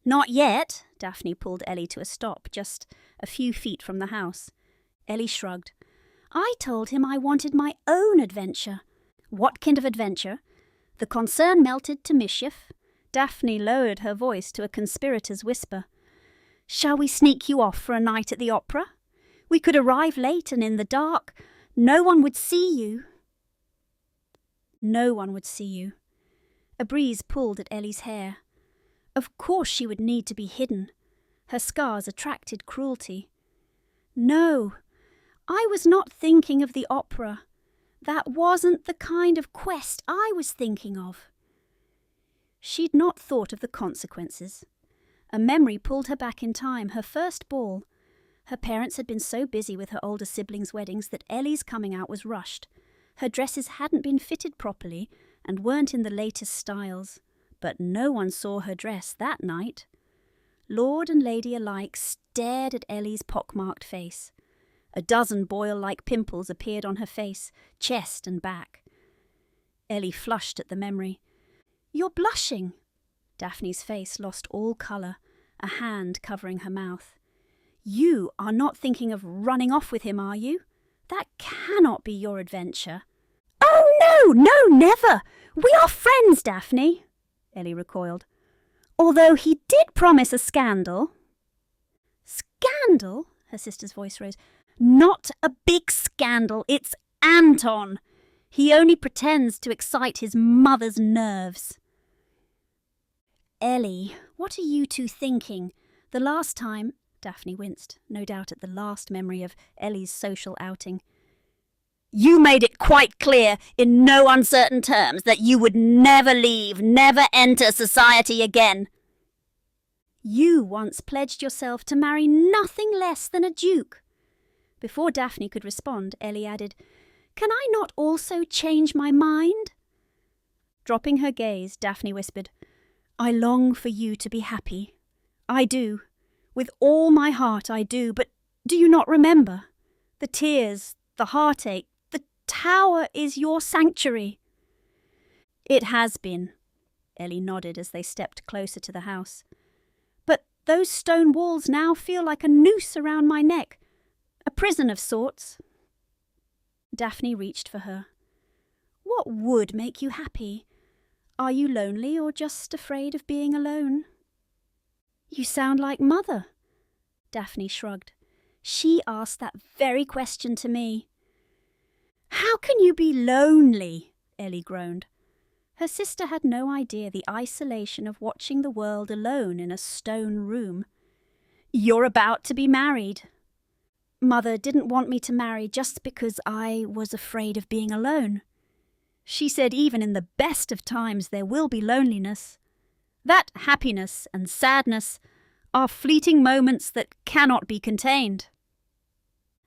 Not yet, Daphne pulled Ellie to a stop just a few feet from the house. Ellie shrugged. I told him I wanted my own adventure. What kind of adventure? The concern melted to mischief. Daphne lowered her voice to a conspirator's whisper. Shall we sneak you off for a night at the opera? We could arrive late and in the dark. No one would see you. No one would see you. A breeze pulled at Ellie's hair. Of course she would need to be hidden. Her scars attracted cruelty. No, I was not thinking of the opera. That wasn't the kind of quest I was thinking of. She'd not thought of the consequences. A memory pulled her back in time, her first ball. Her parents had been so busy with her older siblings' weddings that Ellie's coming out was rushed. Her dresses hadn't been fitted properly and weren't in the latest styles. But no one saw her dress that night. Lord and lady alike stared at Ellie's pockmarked face. A dozen boil-like pimples appeared on her face, chest and back. Ellie flushed at the memory. You're blushing. Daphne's face lost all colour, a hand covering her mouth. You are not thinking of running off with him, are you? That cannot be your adventure. Oh, no, never! We are friends, Daphne, Ellie recoiled. Although he did promise a scandal. Scandal? Her sister's voice rose. Not a big scandal, it's Anton. He only pretends to excite his mother's nerves. Ellie, what are you two thinking? The last time... Daphne winced, no doubt at the last memory of Ellie's social outing. You made it quite clear, in no uncertain terms, that you would never leave, never enter society again. You once pledged yourself to marry nothing less than a duke. Before Daphne could respond, Ellie added, Can I not also change my mind? Dropping her gaze, Daphne whispered, I long for you to be happy. I do. With all my heart I do, but do you not remember? The tears, the heartache, the tower is your sanctuary. It has been, Ellie nodded as they stepped closer to the house. But those stone walls now feel like a noose around my neck, a prison of sorts. Daphne reached for her. What would make you happy? Are you lonely or just afraid of being alone? You sound like Mother. Daphne shrugged. She asked that very question to me. How can you be lonely? Ellie groaned. Her sister had no idea the isolation of watching the world alone in a stone room. You're about to be married. Mother didn't want me to marry just because I was afraid of being alone. She said even in the best of times there will be loneliness. That happiness and sadness are fleeting moments that cannot be contained.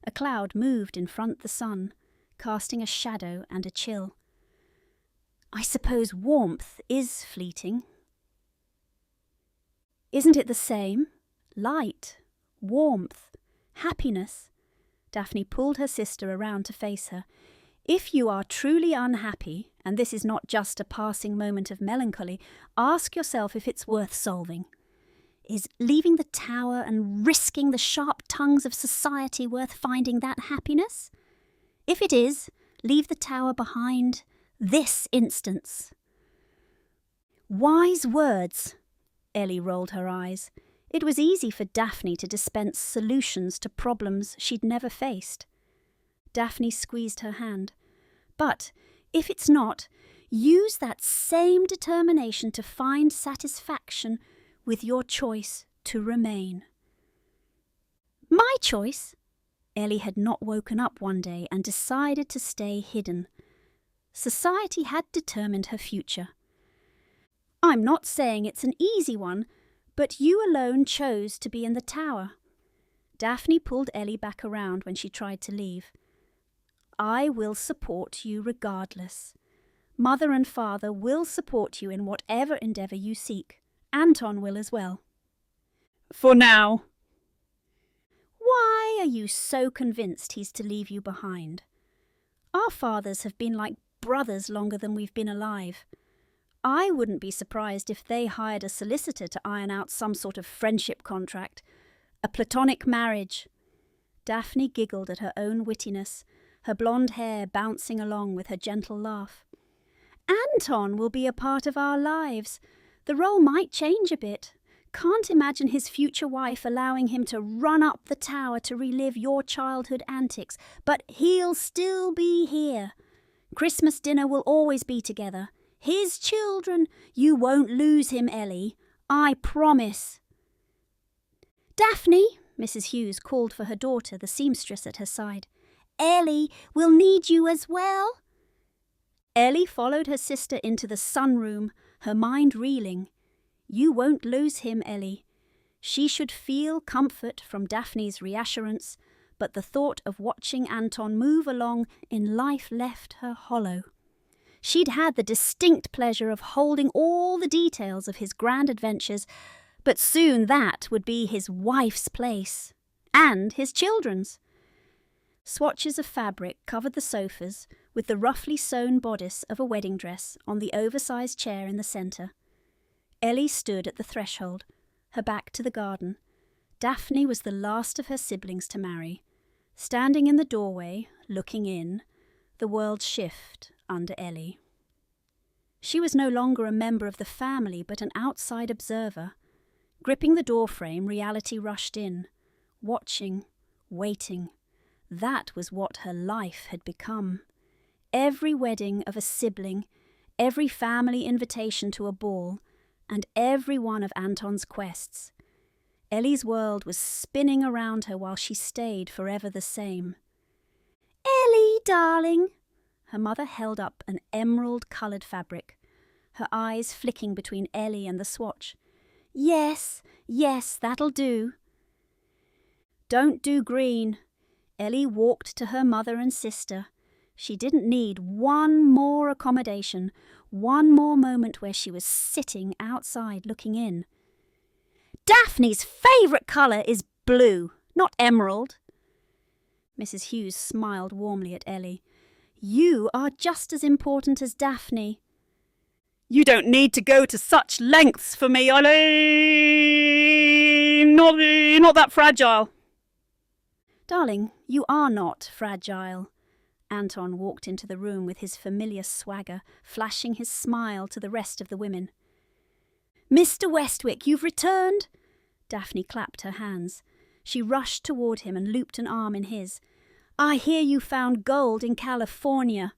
A cloud moved in front of the sun, casting a shadow and a chill. I suppose warmth is fleeting. Isn't it the same? Light, warmth, happiness. Daphne pulled her sister around to face her. If you are truly unhappy, and this is not just a passing moment of melancholy, ask yourself if it's worth solving. Is leaving the tower and risking the sharp tongues of society worth finding that happiness? If it is, leave the tower behind this instance. Wise words. Ellie rolled her eyes. It was easy for Daphne to dispense solutions to problems she'd never faced. Daphne squeezed her hand. But, if it's not, use that same determination to find satisfaction with your choice to remain. My choice? Ellie had not woken up one day and decided to stay hidden. Society had determined her future. I'm not saying it's an easy one, but you alone chose to be in the tower. Daphne pulled Ellie back around when she tried to leave. I will support you regardless. Mother and Father will support you in whatever endeavour you seek. Anton will as well. For now. Why are you so convinced he's to leave you behind? Our fathers have been like brothers longer than we've been alive. I wouldn't be surprised if they hired a solicitor to iron out some sort of friendship contract. A platonic marriage. Daphne giggled at her own wittiness, her blonde hair bouncing along with her gentle laugh. Anton will be a part of our lives. The role might change a bit. Can't imagine his future wife allowing him to run up the tower to relive your childhood antics, but he'll still be here. Christmas dinner will always be together. His children, you won't lose him, Ellie. I promise. Daphne, Mrs. Hughes called for her daughter, the seamstress at her side. Ellie will need you as well. Ellie followed her sister into the sunroom, her mind reeling. You won't lose him, Ellie. She should feel comfort from Daphne's reassurance, but the thought of watching Anton move along in life left her hollow. She'd had the distinct pleasure of holding all the details of his grand adventures, but soon that would be his wife's place, and his children's. Swatches of fabric covered the sofas, with the roughly sewn bodice of a wedding dress on the oversized chair in the centre. Ellie stood at the threshold, her back to the garden. Daphne was the last of her siblings to marry. Standing in the doorway, looking in, the world shift under Ellie. She was no longer a member of the family, but an outside observer. Gripping the doorframe, reality rushed in. Watching, waiting. That was what her life had become. Every wedding of a sibling, every family invitation to a ball, and every one of Anton's quests. Ellie's world was spinning around her while she stayed forever the same. "Ellie, darling!" Her mother held up an emerald-coloured fabric, her eyes flicking between Ellie and the swatch. "Yes, yes, that'll do." "Don't do green." Ellie walked to her mother and sister. She didn't need one more accommodation, one more moment where she was sitting outside looking in. "Daphne's favourite colour is blue, not emerald." Mrs. Hughes smiled warmly at Ellie. "You are just as important as Daphne." You don't need to go to such lengths for me, Eileen. Not that fragile. "Darling, you are not fragile." Anton walked into the room with his familiar swagger, flashing his smile to the rest of the women. "Mr. Westwick, you've returned!" Daphne clapped her hands. She rushed toward him and looped an arm in his. "I hear you found gold in California."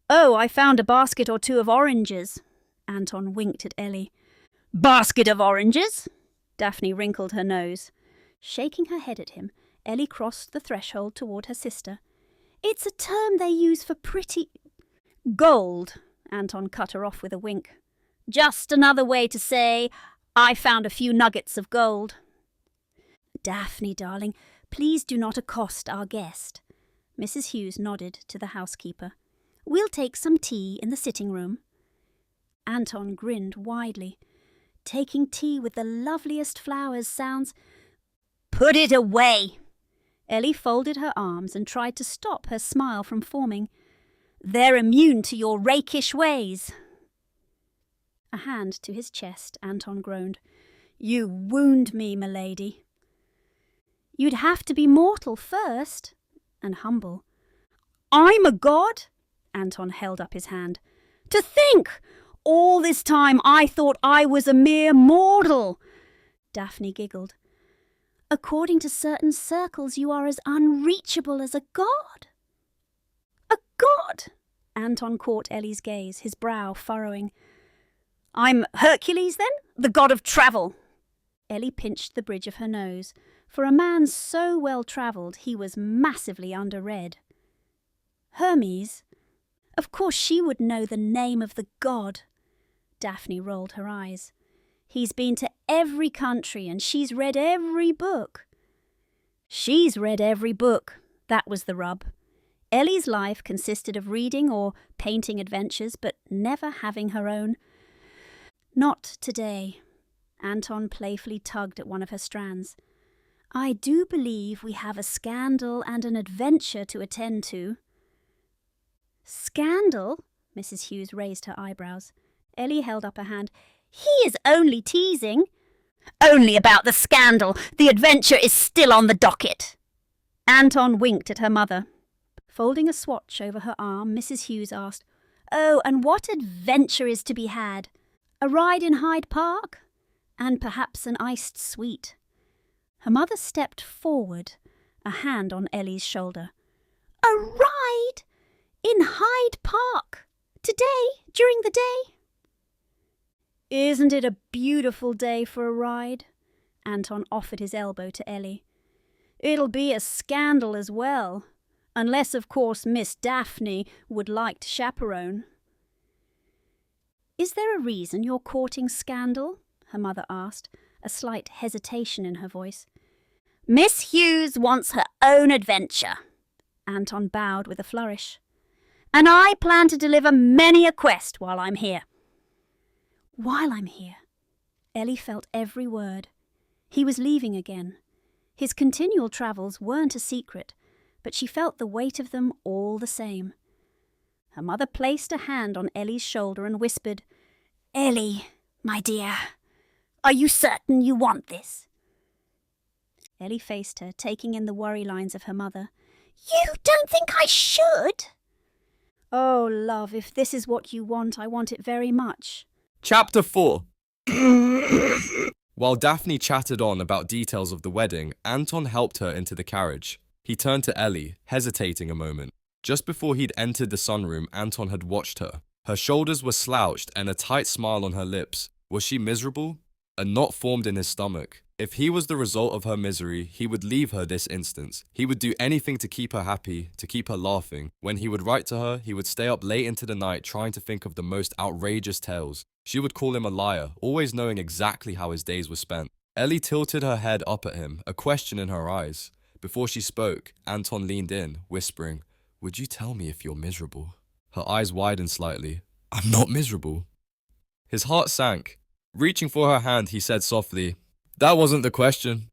"Oh, I found a basket or two of oranges." Anton winked at Ellie. "Basket of oranges?" Daphne wrinkled her nose. Shaking her head at him, Ellie crossed the threshold toward her sister. "It's a term they use for pretty—" "Gold," Anton cut her off with a wink. "Just another way to say, I found a few nuggets of gold." "Daphne, darling, please do not accost our guest." Mrs. Hughes nodded to the housekeeper. "We'll take some tea in the sitting room." Anton grinned widely. Taking tea with the loveliest flowers sounds— "Put it away!" Ellie folded her arms and tried to stop her smile from forming. "They're immune to your rakish ways." A hand to his chest, Anton groaned. "You wound me, milady." "You'd have to be mortal first," and humble. "I'm a god?" Anton held up his hand. "To think! All this time I thought I was a mere mortal." Daphne giggled. "According to certain circles, you are as unreachable as a god." "A god?" Anton caught Ellie's gaze, his brow furrowing. "I'm Hercules, then? The god of travel?" Ellie pinched the bridge of her nose. For a man so well-travelled, he was massively underread. "Hermes? Of course she would know the name of the god." Daphne rolled her eyes. "He's been to every country and she's read every book." She's read every book. That was the rub. Ellie's life consisted of reading or painting adventures, but never having her own. "Not today." Anton playfully tugged at one of her strands. "I do believe we have a scandal and an adventure to attend to." "Scandal?" Mrs. Hughes raised her eyebrows. Ellie held up a hand. "He is only teasing." "Only about the scandal. The adventure is still on the docket." Anton winked at her mother. Folding a swatch over her arm, Mrs. Hughes asked, "Oh, and what adventure is to be had? A ride in Hyde Park? And perhaps an iced sweet." Her mother stepped forward, a hand on Ellie's shoulder. "A ride? In Hyde Park? Today? During the day?" "Isn't it a beautiful day for a ride?" Anton offered his elbow to Ellie. "It'll be a scandal as well. Unless, of course, Miss Daphne would like to chaperone." "Is there a reason you're courting scandal?" her mother asked, a slight hesitation in her voice. "Miss Hughes wants her own adventure." Anton bowed with a flourish. "And I plan to deliver many a quest while I'm here." "While I'm here." Ellie felt every word. He was leaving again. His continual travels weren't a secret, but she felt the weight of them all the same. Her mother placed a hand on Ellie's shoulder and whispered, "Ellie, my dear, are you certain you want this?" Ellie faced her, taking in the worry lines of her mother. "You don't think I should?" Oh, love, if this is what you want, I want it very much. Chapter 4. While Daphne chattered on about details of the wedding, Anton helped her into the carriage. He turned to Ellie, hesitating a moment. Just before he'd entered the sunroom, Anton had watched her. Her shoulders were slouched and a tight smile on her lips. Was she miserable? A knot formed in his stomach. If he was the result of her misery, he would leave her this instant. He would do anything to keep her happy, to keep her laughing. When he would write to her, he would stay up late into the night trying to think of the most outrageous tales. She would call him a liar, always knowing exactly how his days were spent. Ellie tilted her head up at him, a question in her eyes. Before she spoke, Anton leaned in, whispering, "Would you tell me if you're miserable?" Her eyes widened slightly. "I'm not miserable." His heart sank. Reaching for her hand, he said softly, "That wasn't the question."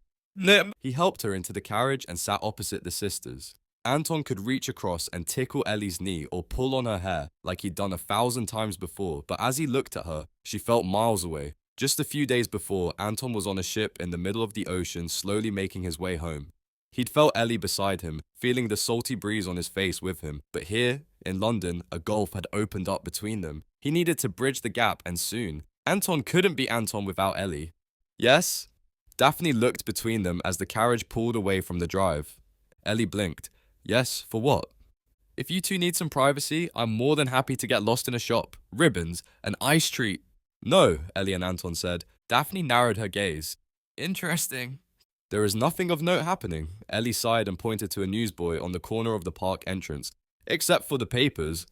He helped her into the carriage and sat opposite the sisters. Anton could reach across and tickle Ellie's knee or pull on her hair like he'd done 1,000 times before, but as he looked at her, she felt miles away. Just a few days before, Anton was on a ship in the middle of the ocean slowly making his way home. He'd felt Ellie beside him, feeling the salty breeze on his face with him, but here, in London, a gulf had opened up between them. He needed to bridge the gap, and soon. Anton couldn't be Anton without Ellie. "Yes?" Daphne looked between them as the carriage pulled away from the drive. Ellie blinked. "Yes, for what?" "If you two need some privacy, I'm more than happy to get lost in a shop. Ribbons, an ice treat." "No," Ellie and Anton said. Daphne narrowed her gaze. "Interesting." "There is nothing of note happening." Ellie sighed and pointed to a newsboy on the corner of the park entrance. "Except for the papers."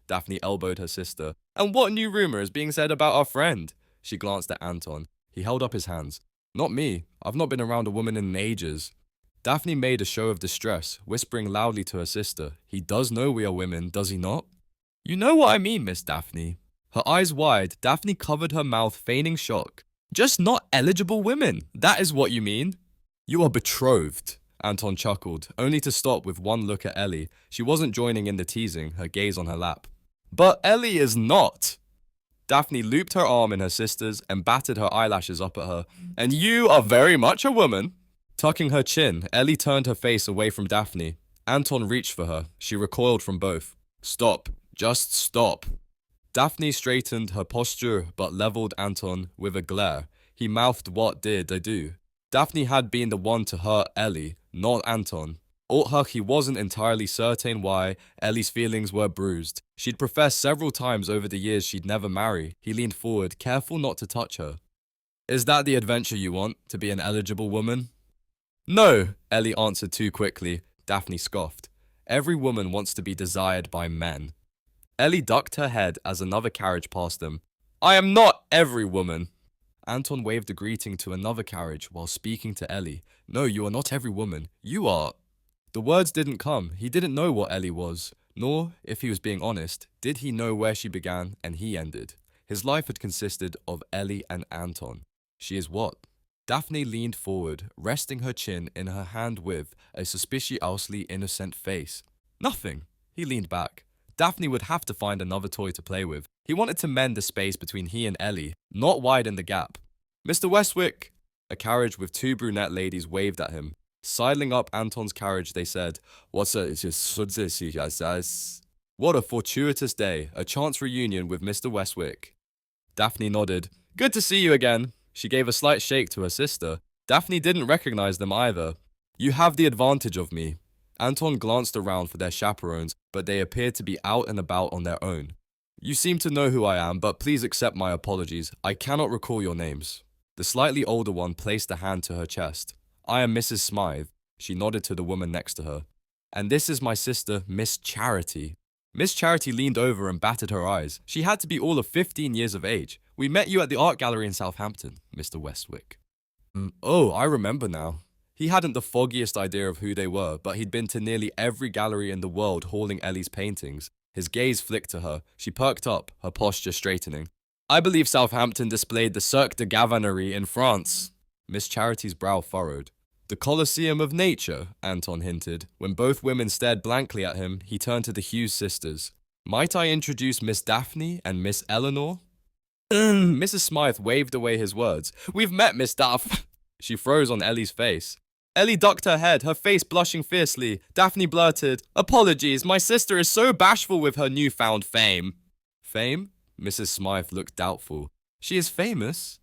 Daphne elbowed her sister. "And what new rumour is being said about our friend?" She glanced at Anton. He held up his hands. "Not me. I've not been around a woman in ages." Daphne made a show of distress, whispering loudly to her sister. "He does know we are women, does he not?" "You know what I mean, Miss Daphne." Her eyes wide, Daphne covered her mouth, feigning shock. "Just not eligible women, that is what you mean." "You are betrothed," Anton chuckled, only to stop with one look at Ellie. She wasn't joining in the teasing, her gaze on her lap. "But Ellie is not." Daphne looped her arm in her sister's and batted her eyelashes up at her. "And you are very much a woman." Tucking her chin, Ellie turned her face away from Daphne. Anton reached for her. She recoiled from both. "Stop. Just stop." Daphne straightened her posture but leveled Anton with a glare. He mouthed, "What did I do?" Daphne had been the one to hurt Ellie, not Anton. Although he wasn't entirely certain why, Ellie's feelings were bruised. She'd professed several times over the years she'd never marry. He leaned forward, careful not to touch her. "Is that the adventure you want, to be an eligible woman?" "No," Ellie answered too quickly. Daphne scoffed. "Every woman wants to be desired by men." Ellie ducked her head as another carriage passed them. "I am not every woman." Anton waved a greeting to another carriage while speaking to Ellie. "No, you are not every woman. You are..." The words didn't come. He didn't know what Ellie was, nor, if he was being honest, did he know where she began and he ended. His life had consisted of Ellie and Anton. She is what? Daphne leaned forward, resting her chin in her hand with a suspiciously innocent face. "Nothing." He leaned back. Daphne would have to find another toy to play with. He wanted to mend the space between he and Ellie, not widen the gap. "Mr. Westwick!" A carriage with two brunette ladies waved at him. Sidling up Anton's carriage, they said, What a fortuitous day, a chance reunion with Mr. Westwick." Daphne nodded. "Good to see you again." She gave a slight shake to her sister. Daphne didn't recognize them either. "You have the advantage of me." Anton glanced around for their chaperones, but they appeared to be out and about on their own. "You seem to know who I am, but please accept my apologies. I cannot recall your names." The slightly older one placed a hand to her chest. "I am Mrs. Smythe." She nodded to the woman next to her. "And this is my sister, Miss Charity." Miss Charity leaned over and batted her eyes. She had to be all of 15 years of age. "We met you at the art gallery in Southampton, Mr. Westwick." "Oh, I remember now." He hadn't the foggiest idea of who they were, but he'd been to nearly every gallery in the world hauling Ellie's paintings. His gaze flicked to her. She perked up, her posture straightening. "I believe Southampton displayed the Cirque de Gavanerie in France." Miss Charity's brow furrowed. "The Colosseum of Nature," Anton hinted. When both women stared blankly at him, he turned to the Hughes sisters. "Might I introduce Miss Daphne and Miss Eleanor?" Mrs. Smythe waved away his words. "We've met, Miss Duff." She froze on Ellie's face. Ellie ducked her head, her face blushing fiercely. Daphne blurted, "Apologies, my sister is so bashful with her newfound fame." Fame? Mrs. Smythe looked doubtful. She is famous?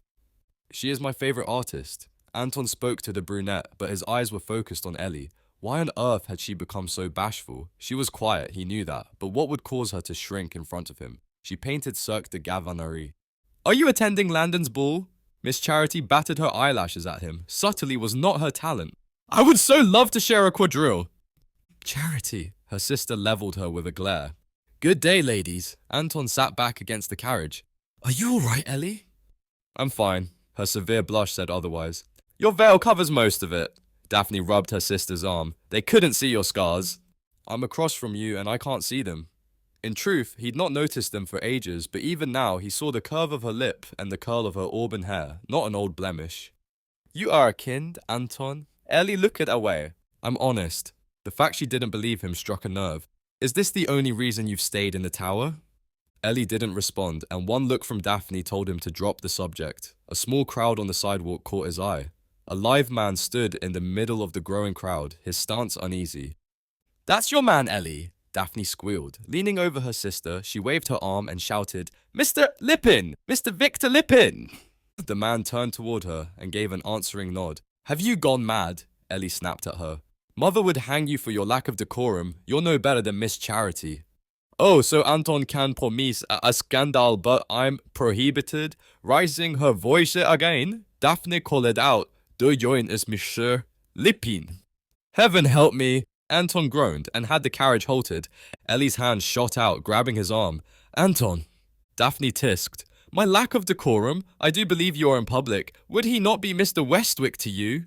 She is my favourite artist. Anton spoke to the brunette, but his eyes were focused on Ellie. Why on earth had she become so bashful? She was quiet, he knew that, but what would cause her to shrink in front of him? She painted Cirque de Gavanerie. "Are you attending Landon's ball?" Miss Charity batted her eyelashes at him. Subtlety was not her talent. "I would so love to share a quadrille." "Charity," her sister levelled her with a glare. "Good day, ladies." Anton sat back against the carriage. "Are you all right, Ellie?" "I'm fine." Her severe blush said otherwise. "Your veil covers most of it." Daphne rubbed her sister's arm. "They couldn't see your scars." "I'm across from you and I can't see them." In truth, he'd not noticed them for ages, but even now he saw the curve of her lip and the curl of her auburn hair, not an old blemish. "You are a kind, Anton. Ellie, look it away." "I'm honest." The fact she didn't believe him struck a nerve. "Is this the only reason you've stayed in the tower?" Ellie didn't respond, and one look from Daphne told him to drop the subject. A small crowd on the sidewalk caught his eye. A live man stood in the middle of the growing crowd, his stance uneasy. "That's your man, Ellie," Daphne squealed. Leaning over her sister, she waved her arm and shouted, "Mr. Lippin! Mr. Victor Lippin!" The man turned toward her and gave an answering nod. "Have you gone mad?" Ellie snapped at her. "Mother would hang you for your lack of decorum. You're no better than Miss Charity." "Oh, so Anton can promise a scandal, but I'm prohibited." Raising her voice again, Daphne called out, "Do join us, Monsieur Lippin." "Heaven help me!" Anton groaned and had the carriage halted. Ellie's hand shot out, grabbing his arm. "Anton!" Daphne tisked, "My lack of decorum? I do believe you are in public. Would he not be Mr. Westwick to you?"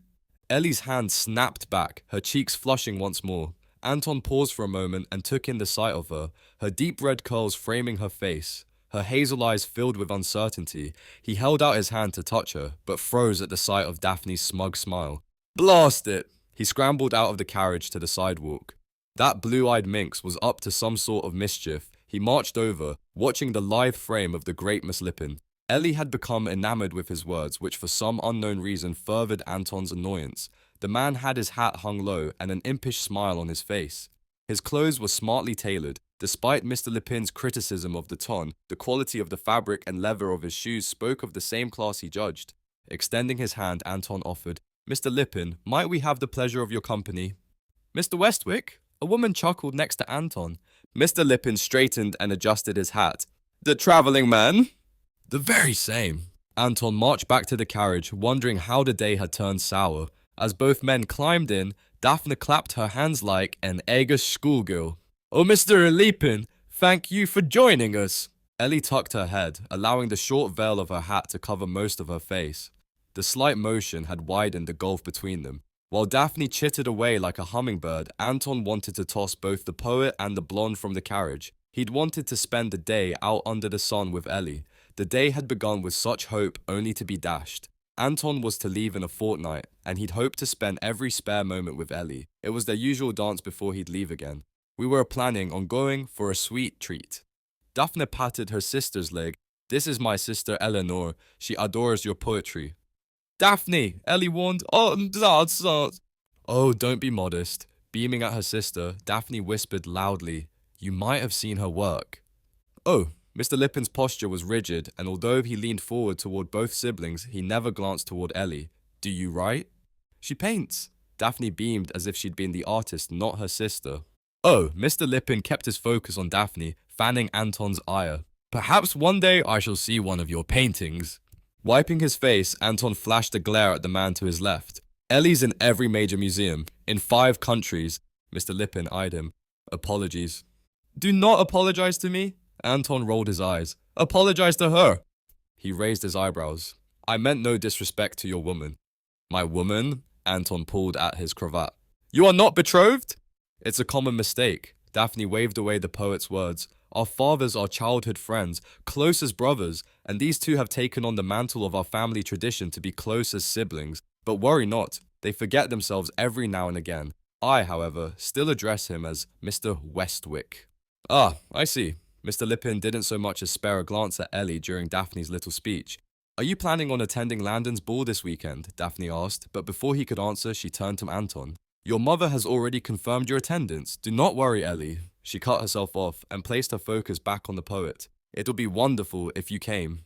Ellie's hand snapped back, her cheeks flushing once more. Anton paused for a moment and took in the sight of her deep red curls framing her face, her hazel eyes filled with uncertainty. He held out his hand to touch her, but froze at the sight of Daphne's smug smile. "Blast it!" He scrambled out of the carriage to the sidewalk. That blue-eyed minx was up to some sort of mischief. He marched over, watching the lithe frame of the great Miss Lippin. Ellie had become enamored with his words, which for some unknown reason furthered Anton's annoyance. The man had his hat hung low and an impish smile on his face. His clothes were smartly tailored. Despite Mr. Lippin's criticism of the ton, the quality of the fabric and leather of his shoes spoke of the same class he judged. Extending his hand, Anton offered, "Mr. Lippin, might we have the pleasure of your company?" "Mr. Westwick?" A woman chuckled next to Anton. Mr. Lippin straightened and adjusted his hat. "The travelling man?" "The very same." Anton marched back to the carriage, wondering how the day had turned sour. As both men climbed in, Daphne clapped her hands like an eager schoolgirl. "Oh, Mr. Lippin, thank you for joining us." Ellie tucked her head, allowing the short veil of her hat to cover most of her face. The slight motion had widened the gulf between them. While Daphne chittered away like a hummingbird, Anton wanted to toss both the poet and the blonde from the carriage. He'd wanted to spend the day out under the sun with Ellie. The day had begun with such hope only to be dashed. Anton was to leave in a fortnight, and he'd hoped to spend every spare moment with Ellie. It was their usual dance before he'd leave again. We were planning on going for a sweet treat. Daphne patted her sister's leg. "This is my sister Eleanor. She adores your poetry." "Daphne!" Ellie warned. "Oh, don't be modest." Beaming at her sister, Daphne whispered loudly, "You might have seen her work." "Oh." Mr. Lippin's posture was rigid, and although he leaned forward toward both siblings, he never glanced toward Ellie. "Do you write?" "She paints." Daphne beamed as if she'd been the artist, not her sister. "Oh." Mr. Lippin kept his focus on Daphne, fanning Anton's ire. "Perhaps one day I shall see one of your paintings." Wiping his face, Anton flashed a glare at the man to his left. "Ellie's in every major museum, in 5 countries. Mr. Lippin eyed him. "Apologies." "Do not apologize to me." Anton rolled his eyes. "Apologize to her." He raised his eyebrows. "I meant no disrespect to your woman." "My woman?" Anton pulled at his cravat. "You are not betrothed?" "It's a common mistake." Daphne waved away the poet's words. "Our fathers are childhood friends, close as brothers, and these two have taken on the mantle of our family tradition to be close as siblings. But worry not, they forget themselves every now and again. I, however, still address him as Mr. Westwick." "Ah, I see." Mr. Lippin didn't so much as spare a glance at Ellie during Daphne's little speech. Are you planning on attending Landon's ball this weekend? Daphne asked, but before he could answer, she turned to Anton. Your mother has already confirmed your attendance. Do not worry, Ellie. She cut herself off and placed her focus back on the poet. It'll be wonderful if you came.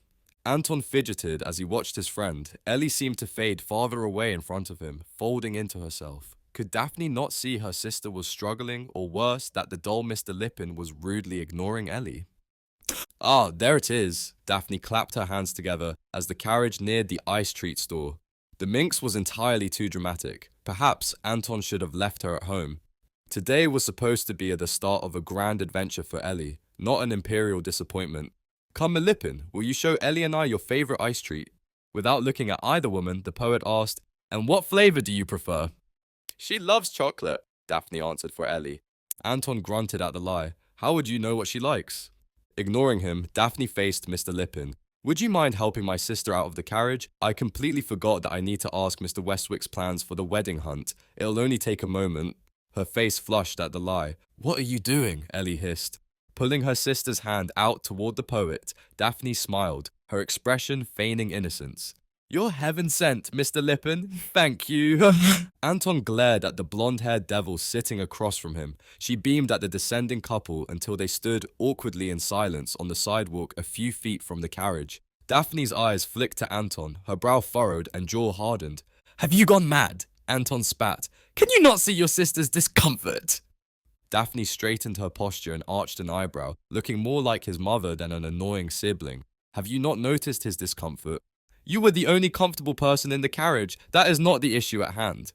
Anton fidgeted as he watched his friend. Ellie seemed to fade farther away in front of him, folding into herself. Could Daphne not see her sister was struggling, or worse, that the dull Mr. Lippin was rudely ignoring Ellie? Ah, there it is. Daphne clapped her hands together as the carriage neared the ice treat store. The minx was entirely too dramatic. Perhaps Anton should have left her at home. Today was supposed to be the start of a grand adventure for Ellie, not an imperial disappointment. Come, Lippin, will you show Ellie and I your favourite ice treat? Without looking at either woman, the poet asked, and what flavour do you prefer? She loves chocolate, Daphne answered for Ellie. Anton grunted at the lie. How would you know what she likes? Ignoring him, Daphne faced Mr. Lippin. Would you mind helping my sister out of the carriage? I completely forgot that I need to ask Mr. Westwick's plans for the wedding hunt. It'll only take a moment. Her face flushed at the lie. What are you doing? Ellie hissed. Pulling her sister's hand out toward the poet, Daphne smiled, her expression feigning innocence. You're heaven sent, Mr. Lippin. Thank you. Anton glared at the blonde-haired devil sitting across from him. She beamed at the descending couple until they stood awkwardly in silence on the sidewalk a few feet from the carriage. Daphne's eyes flicked to Anton, her brow furrowed and jaw hardened. Have you gone mad? Anton spat. Can you not see your sister's discomfort? Daphne straightened her posture and arched an eyebrow, looking more like his mother than an annoying sibling. Have you not noticed his discomfort? You were the only comfortable person in the carriage. That is not the issue at hand.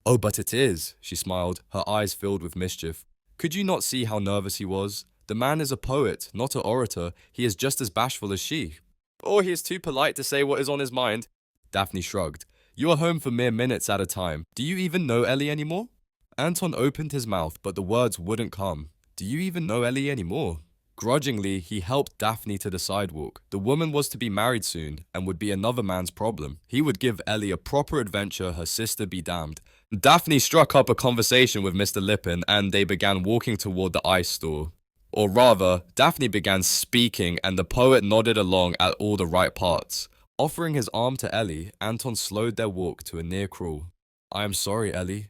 Oh, but it is, she smiled, her eyes filled with mischief. Could you not see how nervous he was? The man is a poet, not an orator. He is just as bashful as she. Or he is too polite to say what is on his mind. Daphne shrugged. You are home for mere minutes at a time. Do you even know Ellie anymore? Anton opened his mouth, but the words wouldn't come. Do you even know Ellie anymore? Grudgingly, he helped Daphne to the sidewalk. The woman was to be married soon, and would be another man's problem. He would give Ellie a proper adventure, her sister be damned. Daphne struck up a conversation with Mr. Lippin, and they began walking toward the ice store. Or rather, Daphne began speaking, and the poet nodded along at all the right parts. Offering his arm to Ellie, Anton slowed their walk to a near crawl. I am sorry, Ellie.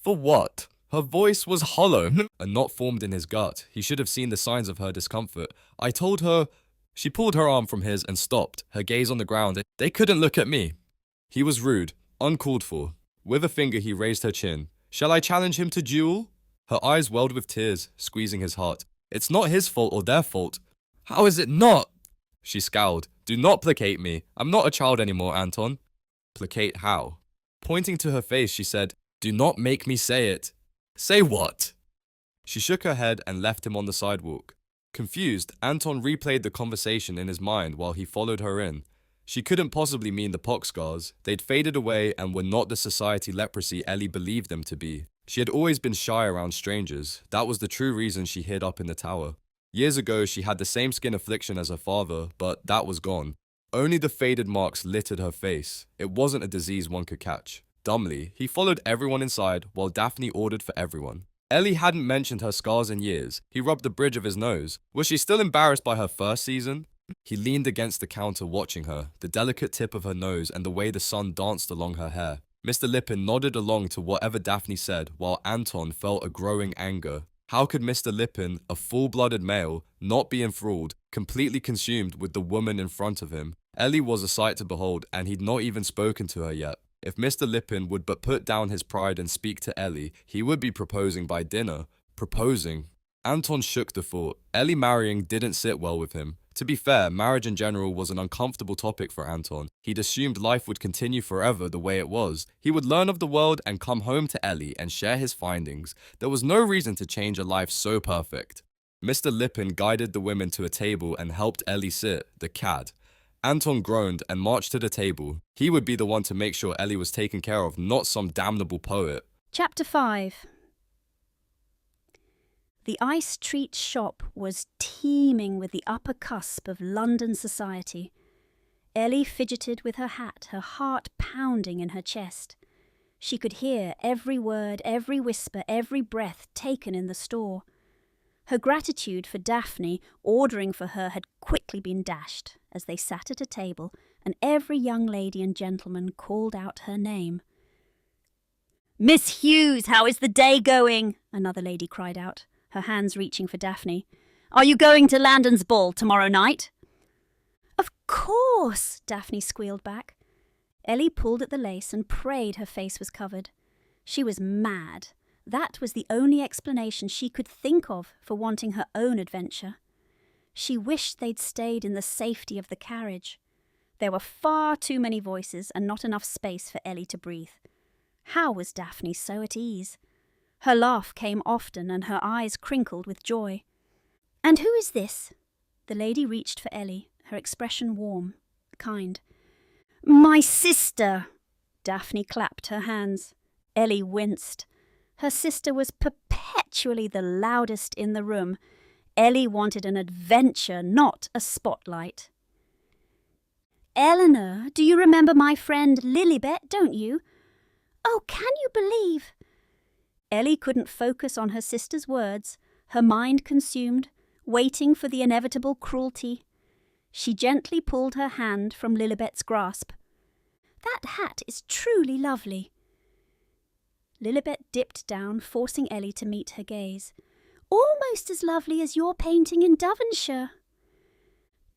For what? Her voice was hollow. A knot formed in his gut. He should have seen the signs of her discomfort. I told her... She pulled her arm from his and stopped, her gaze on the ground. They couldn't look at me. He was rude, uncalled for. With a finger he raised her chin. Shall I challenge him to duel? Her eyes welled with tears, squeezing his heart. It's not his fault or their fault. How is it not? She scowled. Do not placate me. I'm not a child anymore, Anton. Placate how? Pointing to her face, she said, Do not make me say it. Say what? She shook her head and left him on the sidewalk. Confused, Anton replayed the conversation in his mind while he followed her in. She couldn't possibly mean the pock scars. They'd faded away and were not the society leprosy Ellie believed them to be. She had always been shy around strangers. That was the true reason she hid up in the tower. Years ago, she had the same skin affliction as her father, but that was gone. Only the faded marks littered her face. It wasn't a disease one could catch. Dumbly, he followed everyone inside while Daphne ordered for everyone. Ellie hadn't mentioned her scars in years. He rubbed the bridge of his nose. Was she still embarrassed by her first season? He leaned against the counter watching her, the delicate tip of her nose and the way the sun danced along her hair. Mr. Lippin nodded along to whatever Daphne said while Anton felt a growing anger. How could Mr. Lippin, a full-blooded male, not be enthralled, completely consumed with the woman in front of him? Ellie was a sight to behold, and he'd not even spoken to her yet. If Mr. Lippin would but put down his pride and speak to Ellie, he would be proposing by dinner. Proposing. Anton shook the thought. Ellie marrying didn't sit well with him. To be fair, marriage in general was an uncomfortable topic for Anton. He'd assumed life would continue forever the way it was. He would learn of the world and come home to Ellie and share his findings. There was no reason to change a life so perfect. Mr. Lippin guided the women to a table and helped Ellie sit, the cad. Anton groaned and marched to the table. He would be the one to make sure Ellie was taken care of, not some damnable poet. Chapter 5. The ice treat shop was teeming with the upper cusp of London society. Ellie fidgeted with her hat, her heart pounding in her chest. She could hear every word, every whisper, every breath taken in the store. Her gratitude for Daphne ordering for her had quickly been dashed as they sat at a table and every young lady and gentleman called out her name. "Miss Hughes, how is the day going?" another lady cried out, her hands reaching for Daphne. "Are you going to Landon's ball tomorrow night?" "Of course," Daphne squealed back. Ellie pulled at the lace and prayed her face was covered. She was mad. That was the only explanation she could think of for wanting her own adventure. She wished they'd stayed in the safety of the carriage. There were far too many voices and not enough space for Ellie to breathe. How was Daphne so at ease? Her laugh came often and her eyes crinkled with joy. "And who is this?" The lady reached for Ellie, her expression warm, kind. "My sister!" Daphne clapped her hands. Ellie winced. Her sister was perpetually the loudest in the room. Ellie wanted an adventure, not a spotlight. "Eleanor, do you remember my friend Lilibet, don't you? Oh, can you believe—" Ellie couldn't focus on her sister's words, her mind consumed, waiting for the inevitable cruelty. She gently pulled her hand from Lilibet's grasp. "That hat is truly lovely." Lilibet dipped down, forcing Ellie to meet her gaze. "Almost as lovely as your painting in Devonshire."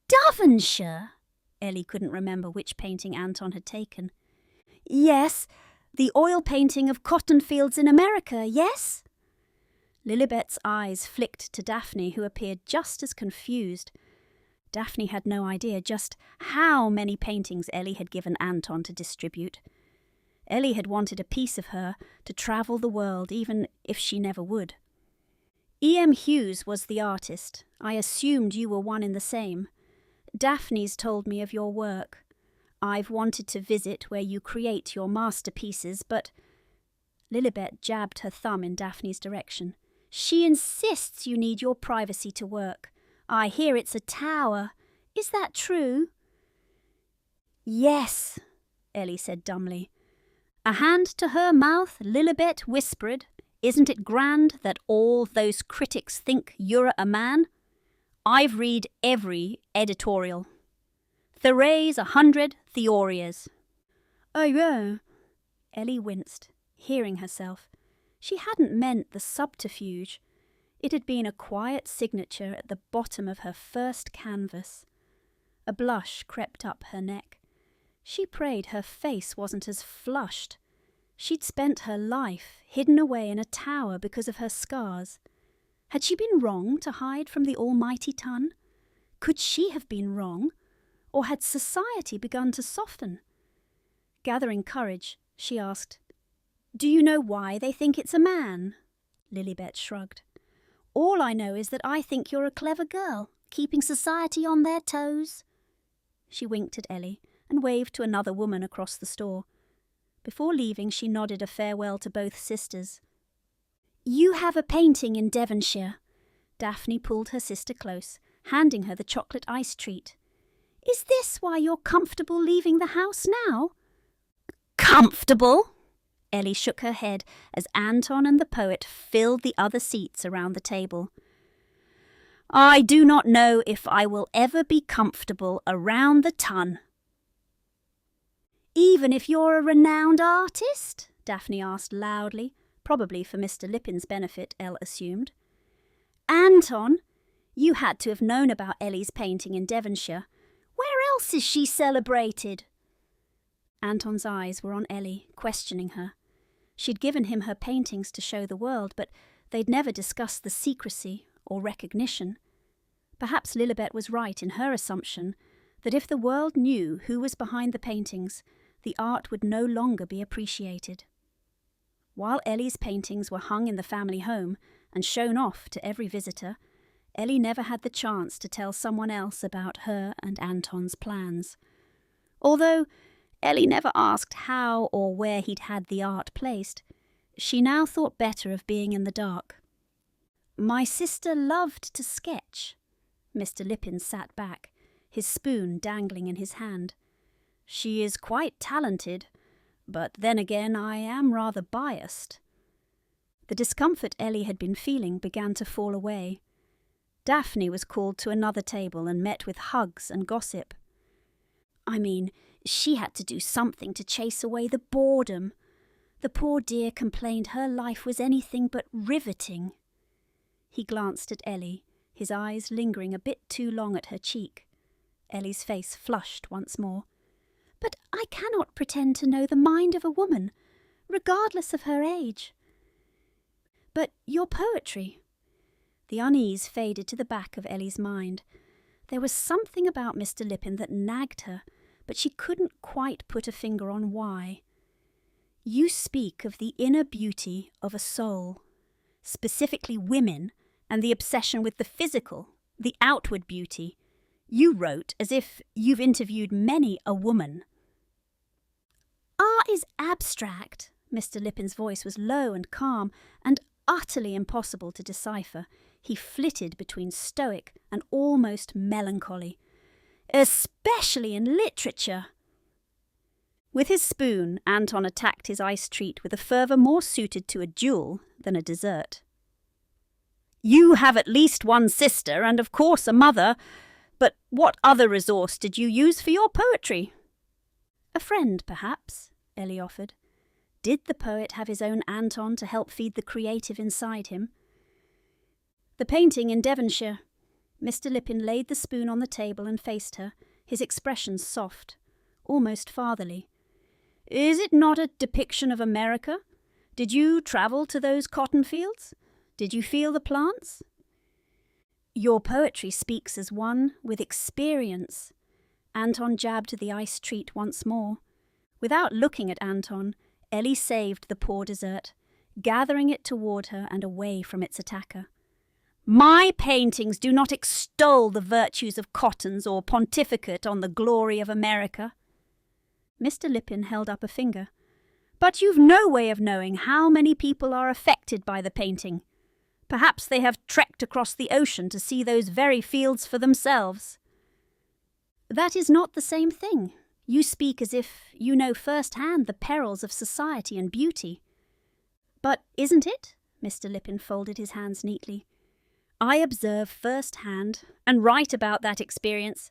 "Devonshire?" Ellie couldn't remember which painting Anton had taken. "Yes, the oil painting of cotton fields in America, yes?" Lilibet's eyes flicked to Daphne, who appeared just as confused. Daphne had no idea just how many paintings Ellie had given Anton to distribute. Ellie had wanted a piece of her to travel the world, even if she never would. "E.M. Hughes was the artist. I assumed you were one in the same. Daphne's told me of your work. I've wanted to visit where you create your masterpieces, but—" Lilibet jabbed her thumb in Daphne's direction. "She insists you need your privacy to work. I hear it's a tower. Is that true?" "Yes," Ellie said dumbly. A hand to her mouth, Lilibet whispered, "Isn't it grand that all those critics think you're a man? I've read every editorial. Therese 100 Theorias." "Oh, yeah." Ellie winced, hearing herself. She hadn't meant the subterfuge. It had been a quiet signature at the bottom of her first canvas. A blush crept up her neck. She prayed her face wasn't as flushed. She'd spent her life hidden away in a tower because of her scars. Had she been wrong to hide from the almighty Tun? Could she have been wrong? Or had society begun to soften? Gathering courage, she asked, "Do you know why they think it's a man?" Lilibet shrugged. "All I know is that I think you're a clever girl, keeping society on their toes." She winked at Ellie and waved to another woman across the store. Before leaving, she nodded a farewell to both sisters. "You have a painting in Devonshire." Daphne pulled her sister close, handing her the chocolate ice treat. "Is this why you're comfortable leaving the house now?" "Comfortable?" Ellie shook her head as Anton and the poet filled the other seats around the table. "I do not know if I will ever be comfortable around the Tun." "Even if you're a renowned artist?" Daphne asked loudly, probably for Mr. Lippin's benefit, Elle assumed. "Anton, you had to have known about Ellie's painting in Devonshire. Where else is she celebrated?" Anton's eyes were on Ellie, questioning her. She'd given him her paintings to show the world, but they'd never discussed the secrecy or recognition. Perhaps Lilibet was right in her assumption that if the world knew who was behind the paintings, the art would no longer be appreciated. While Ellie's paintings were hung in the family home and shown off to every visitor, Ellie never had the chance to tell someone else about her and Anton's plans. Although Ellie never asked how or where he'd had the art placed, she now thought better of being in the dark. "My sister loved to sketch." Mr. Lippin sat back, his spoon dangling in his hand. "She is quite talented, but then again I am rather biased." The discomfort Ellie had been feeling began to fall away. Daphne was called to another table and met with hugs and gossip. I mean, she had to do something to chase away the boredom. The poor dear complained her life was anything but riveting. He glanced at Ellie, his eyes lingering a bit too long at her cheek. Ellie's face flushed once more. But I cannot pretend to know the mind of a woman, regardless of her age. But your poetry. The unease faded to the back of Ellie's mind. There was something about Mr. Lippin that nagged her, but she couldn't quite put a finger on why. You speak of the inner beauty of a soul, specifically women, and the obsession with the physical, the outward beauty. You wrote as if you've interviewed many a woman. Art is abstract. Mr. Lippin's voice was low and calm and utterly impossible to decipher. He flitted between stoic and almost melancholy. Especially in literature. With his spoon, Anton attacked his ice treat with a fervour more suited to a duel than a dessert. You have at least one sister and of course a mother, but what other resource did you use for your poetry? A friend, perhaps, Ellie offered. Did the poet have his own Anton to help feed the creative inside him? The painting in Devonshire. Mr. Lippin laid the spoon on the table and faced her, his expression soft, almost fatherly. Is it not a depiction of America? Did you travel to those cotton fields? Did you feel the plants? Your poetry speaks as one with experience. Anton jabbed the ice treat once more. Without looking at Anton, Ellie saved the poor dessert, gathering it toward her and away from its attacker. My paintings do not extol the virtues of cottons or pontificate on the glory of America. Mr. Lippin held up a finger. But you've no way of knowing how many people are affected by the painting. Perhaps they have trekked across the ocean to see those very fields for themselves. That is not the same thing. You speak as if you know firsthand the perils of society and beauty. But isn't it? Mr. Lippin folded his hands neatly. I observe firsthand and write about that experience.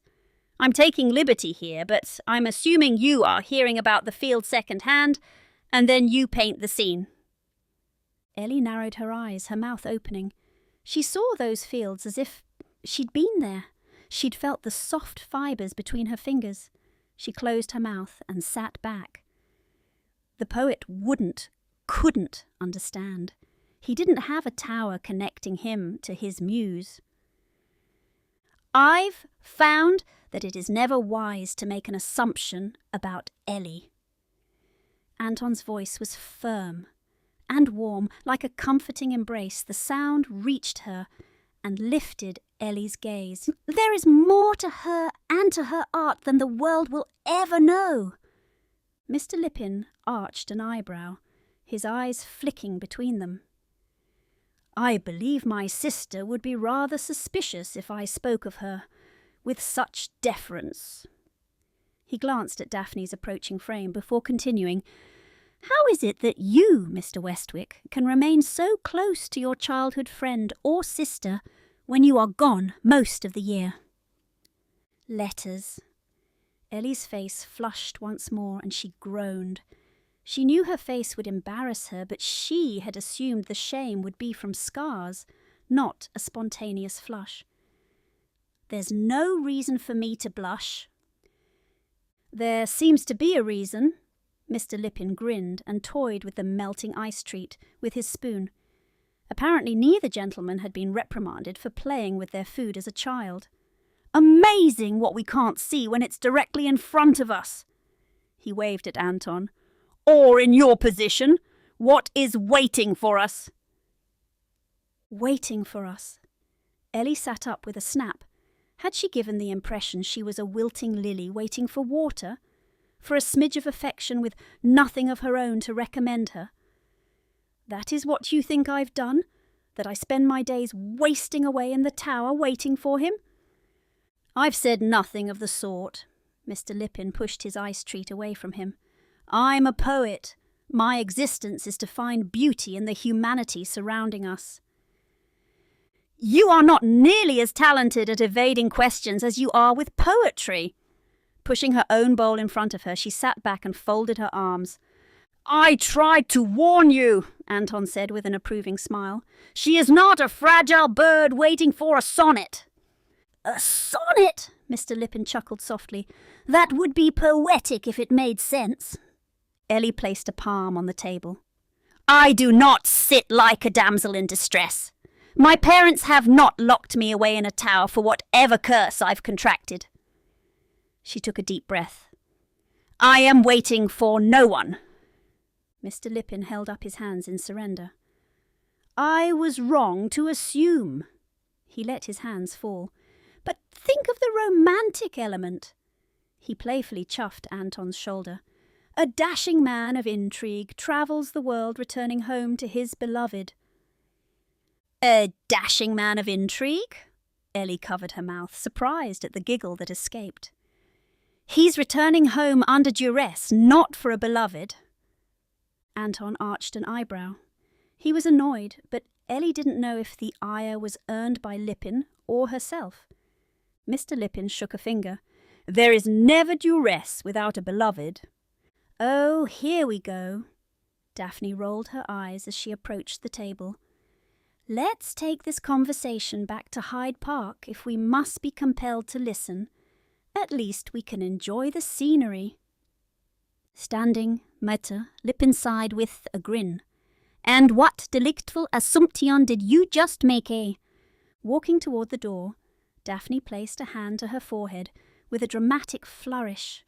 I'm taking liberty here, but I'm assuming you are hearing about the field second-hand, and then you paint the scene. Ellie narrowed her eyes, her mouth opening. She saw those fields as if she'd been there. She'd felt the soft fibres between her fingers. She closed her mouth and sat back. The poet couldn't understand. He didn't have a tower connecting him to his muse. I've found that it is never wise to make an assumption about Ellie. Anton's voice was firm and warm, like a comforting embrace. The sound reached her and lifted Ellie's gaze. There is more to her and to her art than the world will ever know. Mr. Lippin arched an eyebrow, his eyes flicking between them. I believe my sister would be rather suspicious if I spoke of her with such deference. He glanced at Daphne's approaching frame before continuing. How is it that you, Mr. Westwick, can remain so close to your childhood friend or sister when you are gone most of the year? Letters. Ellie's face flushed once more and she groaned. She knew her face would embarrass her, but she had assumed the shame would be from scars, not a spontaneous flush. There's no reason for me to blush. There seems to be a reason. Mr. Lippin grinned and toyed with the melting ice treat with his spoon. Apparently neither gentleman had been reprimanded for playing with their food as a child. Amazing what we can't see when it's directly in front of us. He waved at Anton. Or in your position, what is waiting for us? Waiting for us. Ellie sat up with a snap. Had she given the impression she was a wilting lily waiting for water? For a smidge of affection with nothing of her own to recommend her? That is what you think I've done? That I spend my days wasting away in the tower waiting for him? I've said nothing of the sort. Mr. Lippin pushed his ice treat away from him. I'm a poet. My existence is to find beauty in the humanity surrounding us. You are not nearly as talented at evading questions as you are with poetry. Pushing her own bowl in front of her, she sat back and folded her arms. "I tried to warn you," Anton said with an approving smile. "She is not a fragile bird waiting for a sonnet." "A sonnet?" Mr. Lippin chuckled softly. "That would be poetic if it made sense." Ellie placed a palm on the table. "I do not sit like a damsel in distress. My parents have not locked me away in a tower for whatever curse I've contracted." She took a deep breath. "I am waiting for no one." Mr. Lippin held up his hands in surrender. "I was wrong to assume." He let his hands fall. "But think of the romantic element." He playfully chuffed Anton's shoulder. "A dashing man of intrigue travels the world returning home to his beloved." "A dashing man of intrigue?" Ellie covered her mouth, surprised at the giggle that escaped. "He's returning home under duress, not for a beloved." Anton arched an eyebrow. He was annoyed, but Ellie didn't know if the ire was earned by Lippin or herself. Mr. Lippin shook a finger. "There is never duress without a beloved." "Oh, here we go." Daphne rolled her eyes as she approached the table. "Let's take this conversation back to Hyde Park if we must be compelled to listen. At least we can enjoy the scenery." Standing, Meta, Lippin sighed with a grin. "And what delictful assumption did you just make, eh?" Walking toward the door, Daphne placed a hand to her forehead with a dramatic flourish.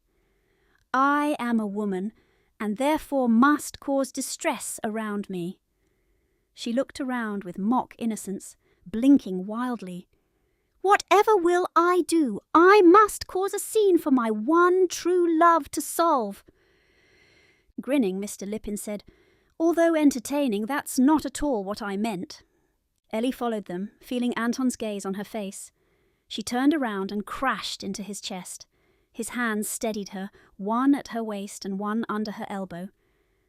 "I am a woman, and therefore must cause distress around me." She looked around with mock innocence, blinking wildly. "Whatever will I do, I must cause a scene for my one true love to solve." Grinning, Mr. Lippin said, "Although entertaining, that's not at all what I meant." Ellie followed them, feeling Anton's gaze on her face. She turned around and crashed into his chest. His hands steadied her, one at her waist and one under her elbow.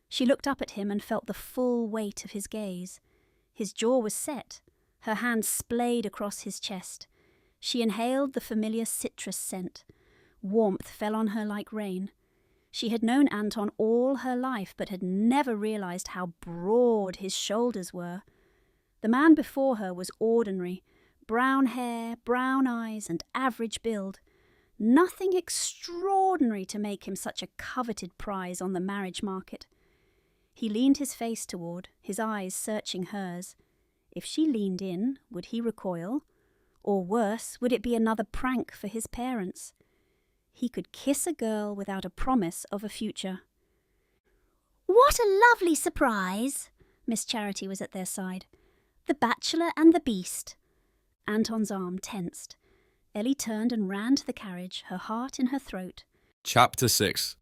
She looked up at him and felt the full weight of his gaze. His jaw was set. Her hand splayed across his chest. She inhaled the familiar citrus scent. Warmth fell on her like rain. She had known Anton all her life, but had never realized how broad his shoulders were. The man before her was ordinary. Brown hair, brown eyes, and average build. Nothing extraordinary to make him such a coveted prize on the marriage market. He leaned his face toward, his eyes searching hers. If she leaned in, would he recoil? Or worse, would it be another prank for his parents? He could kiss a girl without a promise of a future. "What a lovely surprise!" Miss Charity was at their side. "The Bachelor and the Beast." Anton's arm tensed. Ellie turned and ran to the carriage, her heart in her throat. Chapter 6.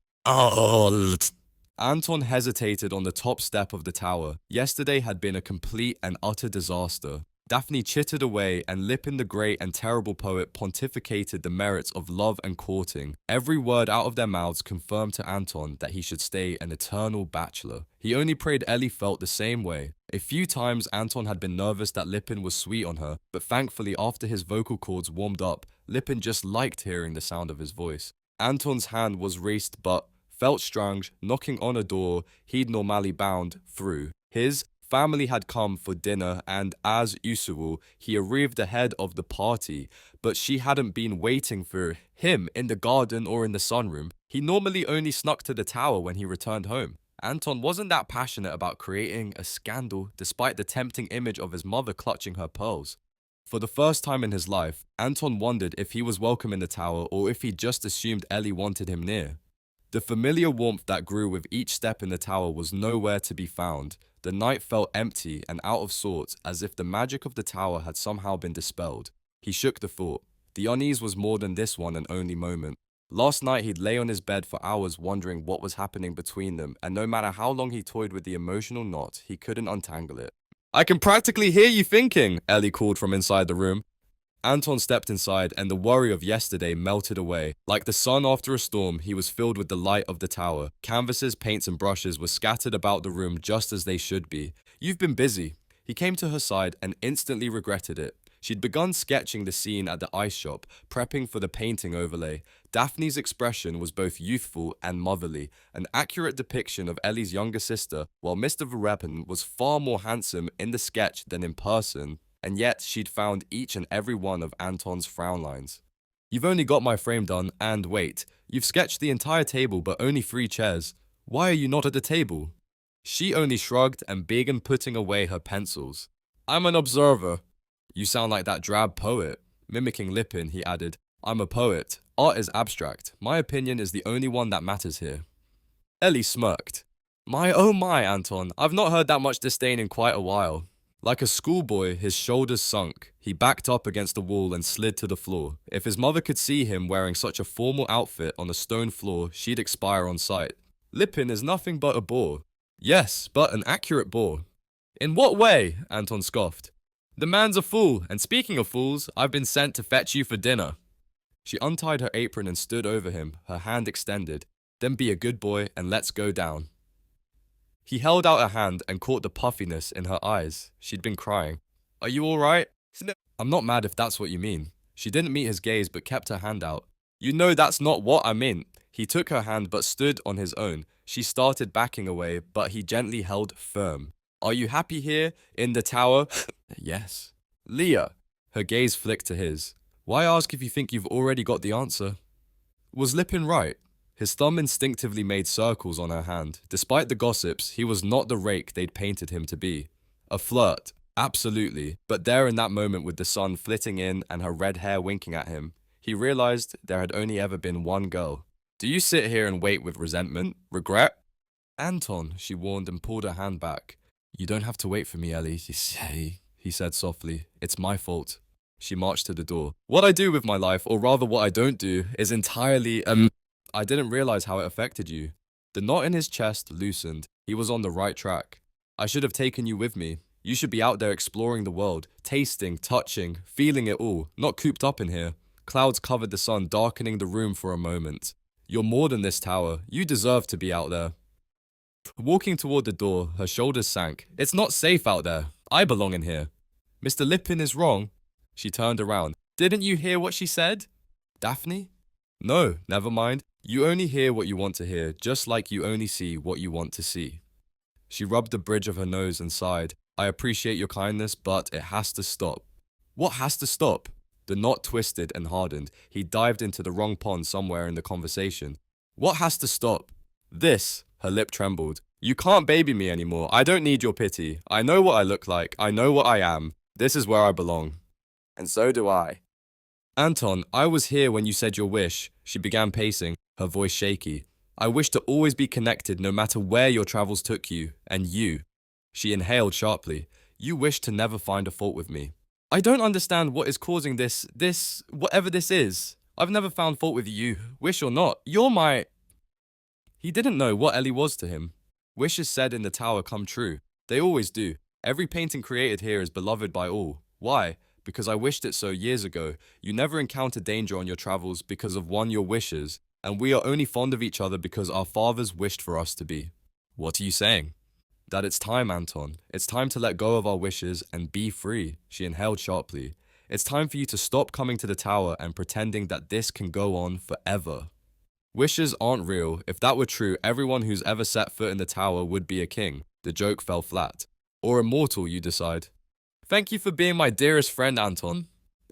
Anton hesitated on the top step of the tower. Yesterday had been a complete and utter disaster. Daphne chittered away, and Lippin the great and terrible poet pontificated the merits of love and courting. Every word out of their mouths confirmed to Anton that he should stay an eternal bachelor. He only prayed Ellie felt the same way. A few times Anton had been nervous that Lippin was sweet on her, but thankfully after his vocal cords warmed up, Lippin just liked hearing the sound of his voice. Anton's hand was raised but felt strange, knocking on a door he'd normally bound through. His family had come for dinner, and as usual, he arrived ahead of the party, but she hadn't been waiting for him in the garden or in the sunroom. He normally only snuck to the tower when he returned home. Anton wasn't that passionate about creating a scandal, despite the tempting image of his mother clutching her pearls. For the first time in his life, Anton wondered if he was welcome in the tower or if he just assumed Ellie wanted him near. The familiar warmth that grew with each step in the tower was nowhere to be found. The night felt empty and out of sorts, as if the magic of the tower had somehow been dispelled. He shook the thought. The unease was more than this one and only moment. Last night he'd lay on his bed for hours wondering what was happening between them, and no matter how long he toyed with the emotional knot, he couldn't untangle it. "I can practically hear you thinking," Ellie called from inside the room. Anton stepped inside, and the worry of yesterday melted away. Like the sun after a storm, he was filled with the light of the tower. Canvases, paints, and brushes were scattered about the room just as they should be. "You've been busy." He came to her side and instantly regretted it. She'd begun sketching the scene at the ice shop, prepping for the painting overlay. Daphne's expression was both youthful and motherly, an accurate depiction of Ellie's younger sister, while Mr. Verreppen was far more handsome in the sketch than in person, and yet she'd found each and every one of Anton's frown lines. You've only got my frame done, and wait, you've sketched the entire table but only 3 chairs. Why are you not at the table? She only shrugged and began putting away her pencils. I'm an observer. You sound like that drab poet. Mimicking Lipin, he added, I'm a poet. Art is abstract. My opinion is the only one that matters here. Ellie smirked. My oh my, Anton, I've not heard that much disdain in quite a while. Like a schoolboy, his shoulders sunk. He backed up against the wall and slid to the floor. If his mother could see him wearing such a formal outfit on a stone floor, she'd expire on sight. Lipin is nothing but a bore. Yes, but an accurate bore. In what way? Anton scoffed. The man's a fool, and speaking of fools, I've been sent to fetch you for dinner. She untied her apron and stood over him, her hand extended. Then be a good boy and let's go down. He held out a hand and caught the puffiness in her eyes. She'd been crying. Are you all right? I'm not mad if that's what you mean. She didn't meet his gaze but kept her hand out. You know that's not what I meant. He took her hand but stood on his own. She started backing away, but he gently held firm. Are you happy here, in the tower? Yes. Leah. Her gaze flicked to his. Why ask if you think you've already got the answer? Was Lipin right? His thumb instinctively made circles on her hand. Despite the gossips, he was not the rake they'd painted him to be. A flirt, absolutely. But there in that moment with the sun flitting in and her red hair winking at him, he realized there had only ever been one girl. Do you sit here and wait with resentment? Regret? Anton, she warned and pulled her hand back. You don't have to wait for me, Ellie, you say, he said softly. It's my fault. She marched to the door. What I do with my life, or rather what I don't do, is entirely, I didn't realize how it affected you. The knot in his chest loosened. He was on the right track. I should have taken you with me. You should be out there exploring the world, tasting, touching, feeling it all, not cooped up in here. Clouds covered the sun, darkening the room for a moment. You're more than this tower. You deserve to be out there. Walking toward the door, her shoulders sank. It's not safe out there. I belong in here. Mr. Lipin is wrong. She turned around. Didn't you hear what she said? Daphne? No, never mind. You only hear what you want to hear, just like you only see what you want to see. She rubbed the bridge of her nose and sighed. I appreciate your kindness, but it has to stop. What has to stop? The knot twisted and hardened. He dived into the wrong pond somewhere in the conversation. What has to stop? This. Her lip trembled. You can't baby me anymore. I don't need your pity. I know what I look like. I know what I am. This is where I belong. And so do I. Anton, I was here when you said your wish. She began pacing, her voice shaky. I wish to always be connected no matter where your travels took you. And you. She inhaled sharply. You wish to never find a fault with me. I don't understand what is causing this, whatever this is. I've never found fault with you, wish or not. You're my... He didn't know what Ellie was to him. Wishes said in the tower come true. They always do. Every painting created here is beloved by all. Why? Because I wished it so years ago. You never encounter danger on your travels because of your wishes, and we are only fond of each other because our fathers wished for us to be. What are you saying? That it's time, Anton. It's time to let go of our wishes and be free. She inhaled sharply. It's time for you to stop coming to the tower and pretending that this can go on forever. Wishes aren't real. If that were true, everyone who's ever set foot in the tower would be a king. The joke fell flat. Or immortal, you decide. Thank you for being my dearest friend, Anton.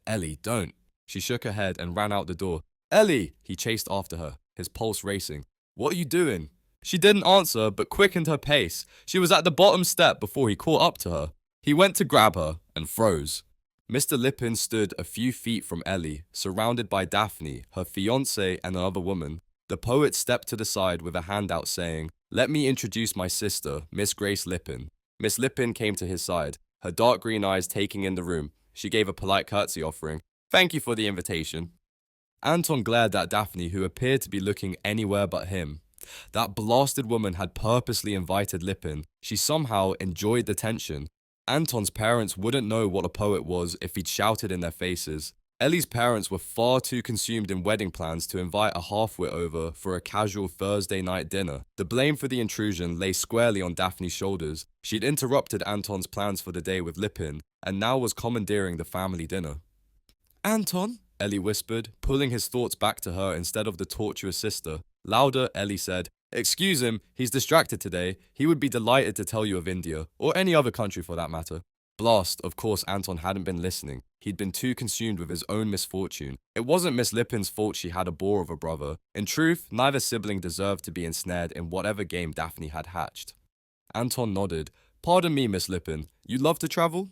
Ellie, don't. She shook her head and ran out the door. Ellie! He chased after her, his pulse racing. What are you doing? She didn't answer, but quickened her pace. She was at the bottom step before he caught up to her. He went to grab her and froze. Mr. Lipin stood a few feet from Ellie, surrounded by Daphne, her fiancée, and another woman. The poet stepped to the side with a hand out saying, Let me introduce my sister, Miss Grace Lipin. Miss Lipin came to his side, her dark green eyes taking in the room. She gave a polite curtsy offering, Thank you for the invitation. Anton glared at Daphne, who appeared to be looking anywhere but him. That blasted woman had purposely invited Lipin. She somehow enjoyed the tension. Anton's parents wouldn't know what a poet was if he'd shouted in their faces. Ellie's parents were far too consumed in wedding plans to invite a half-wit over for a casual Thursday night dinner. The blame for the intrusion lay squarely on Daphne's shoulders. She'd interrupted Anton's plans for the day with Lipin, and now was commandeering the family dinner. "Anton," Ellie whispered, pulling his thoughts back to her instead of the tortuous sister. Louder, Ellie said, "Excuse him, he's distracted today. He would be delighted to tell you of India, or any other country for that matter." Blast, of course Anton hadn't been listening. He'd been too consumed with his own misfortune. It wasn't Miss Lipin's fault she had a bore of a brother. In truth, neither sibling deserved to be ensnared in whatever game Daphne had hatched. Anton nodded. "Pardon me, Miss Lipin, you love to travel?"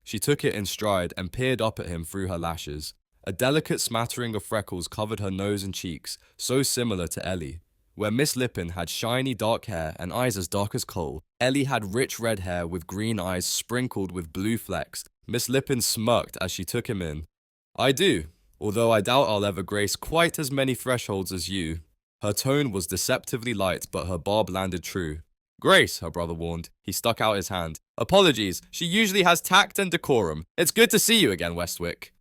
She took it in stride and peered up at him through her lashes. A delicate smattering of freckles covered her nose and cheeks, so similar to Ellie. Where Miss Lipin had shiny dark hair and eyes as dark as coal, Ellie had rich red hair with green eyes sprinkled with blue flecks. Miss Lipin smirked as she took him in. "I do, although I doubt I'll ever grace quite as many thresholds as you." Her tone was deceptively light, but her barb landed true. "Grace," her brother warned. He stuck out his hand. "Apologies, she usually has tact and decorum. It's good to see you again, Westwick."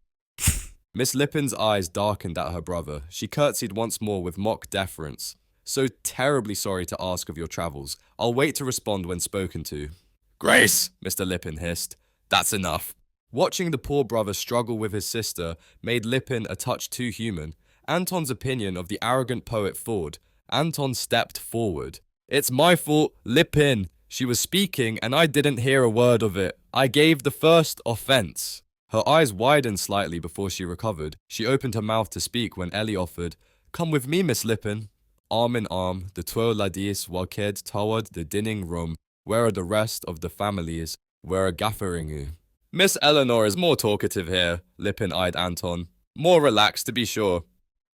Miss Lipin's eyes darkened at her brother. She curtsied once more with mock deference. "So terribly sorry to ask of your travels. I'll wait to respond when spoken to." "Grace," Mr. Lipin hissed. "That's enough." Watching the poor brother struggle with his sister made Lipin a touch too human. Anton's opinion of the arrogant poet thawed. Anton stepped forward. "It's my fault, Lipin. She was speaking and I didn't hear a word of it. I gave the first offense." Her eyes widened slightly before she recovered. She opened her mouth to speak when Ellie offered, "Come with me, Miss Lipin." Arm in arm, the 12 ladies walked toward the dining room, where the rest of the families were gathering. "Miss Eleanor is more talkative here," Lipin eyed Anton. "More relaxed, to be sure."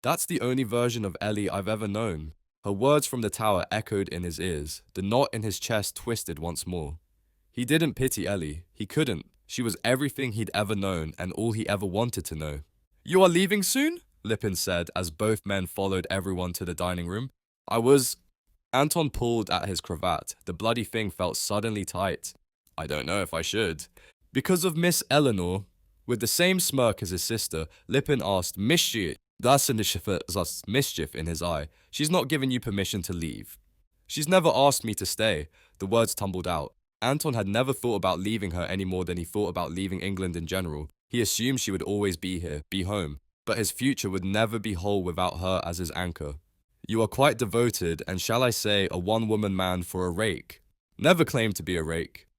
That's the only version of Ellie I've ever known. Her words from the tower echoed in his ears. The knot in his chest twisted once more. He didn't pity Ellie. He couldn't. She was everything he'd ever known and all he ever wanted to know. "You are leaving soon?" Lipin said as both men followed everyone to the dining room. Anton pulled at his cravat. The bloody thing felt suddenly tight. "I don't know if I should." "Because of Miss Eleanor?" With the same smirk as his sister, Lipin asked, "Mischief?" That's mischief in his eye. "She's not given you permission to leave." "She's never asked me to stay." The words tumbled out. Anton had never thought about leaving her any more than he thought about leaving England in general. He assumed she would always be here, be home. But his future would never be whole without her as his anchor. "You are quite devoted, and shall I say, a one-woman man for a rake." "Never claimed to be a rake."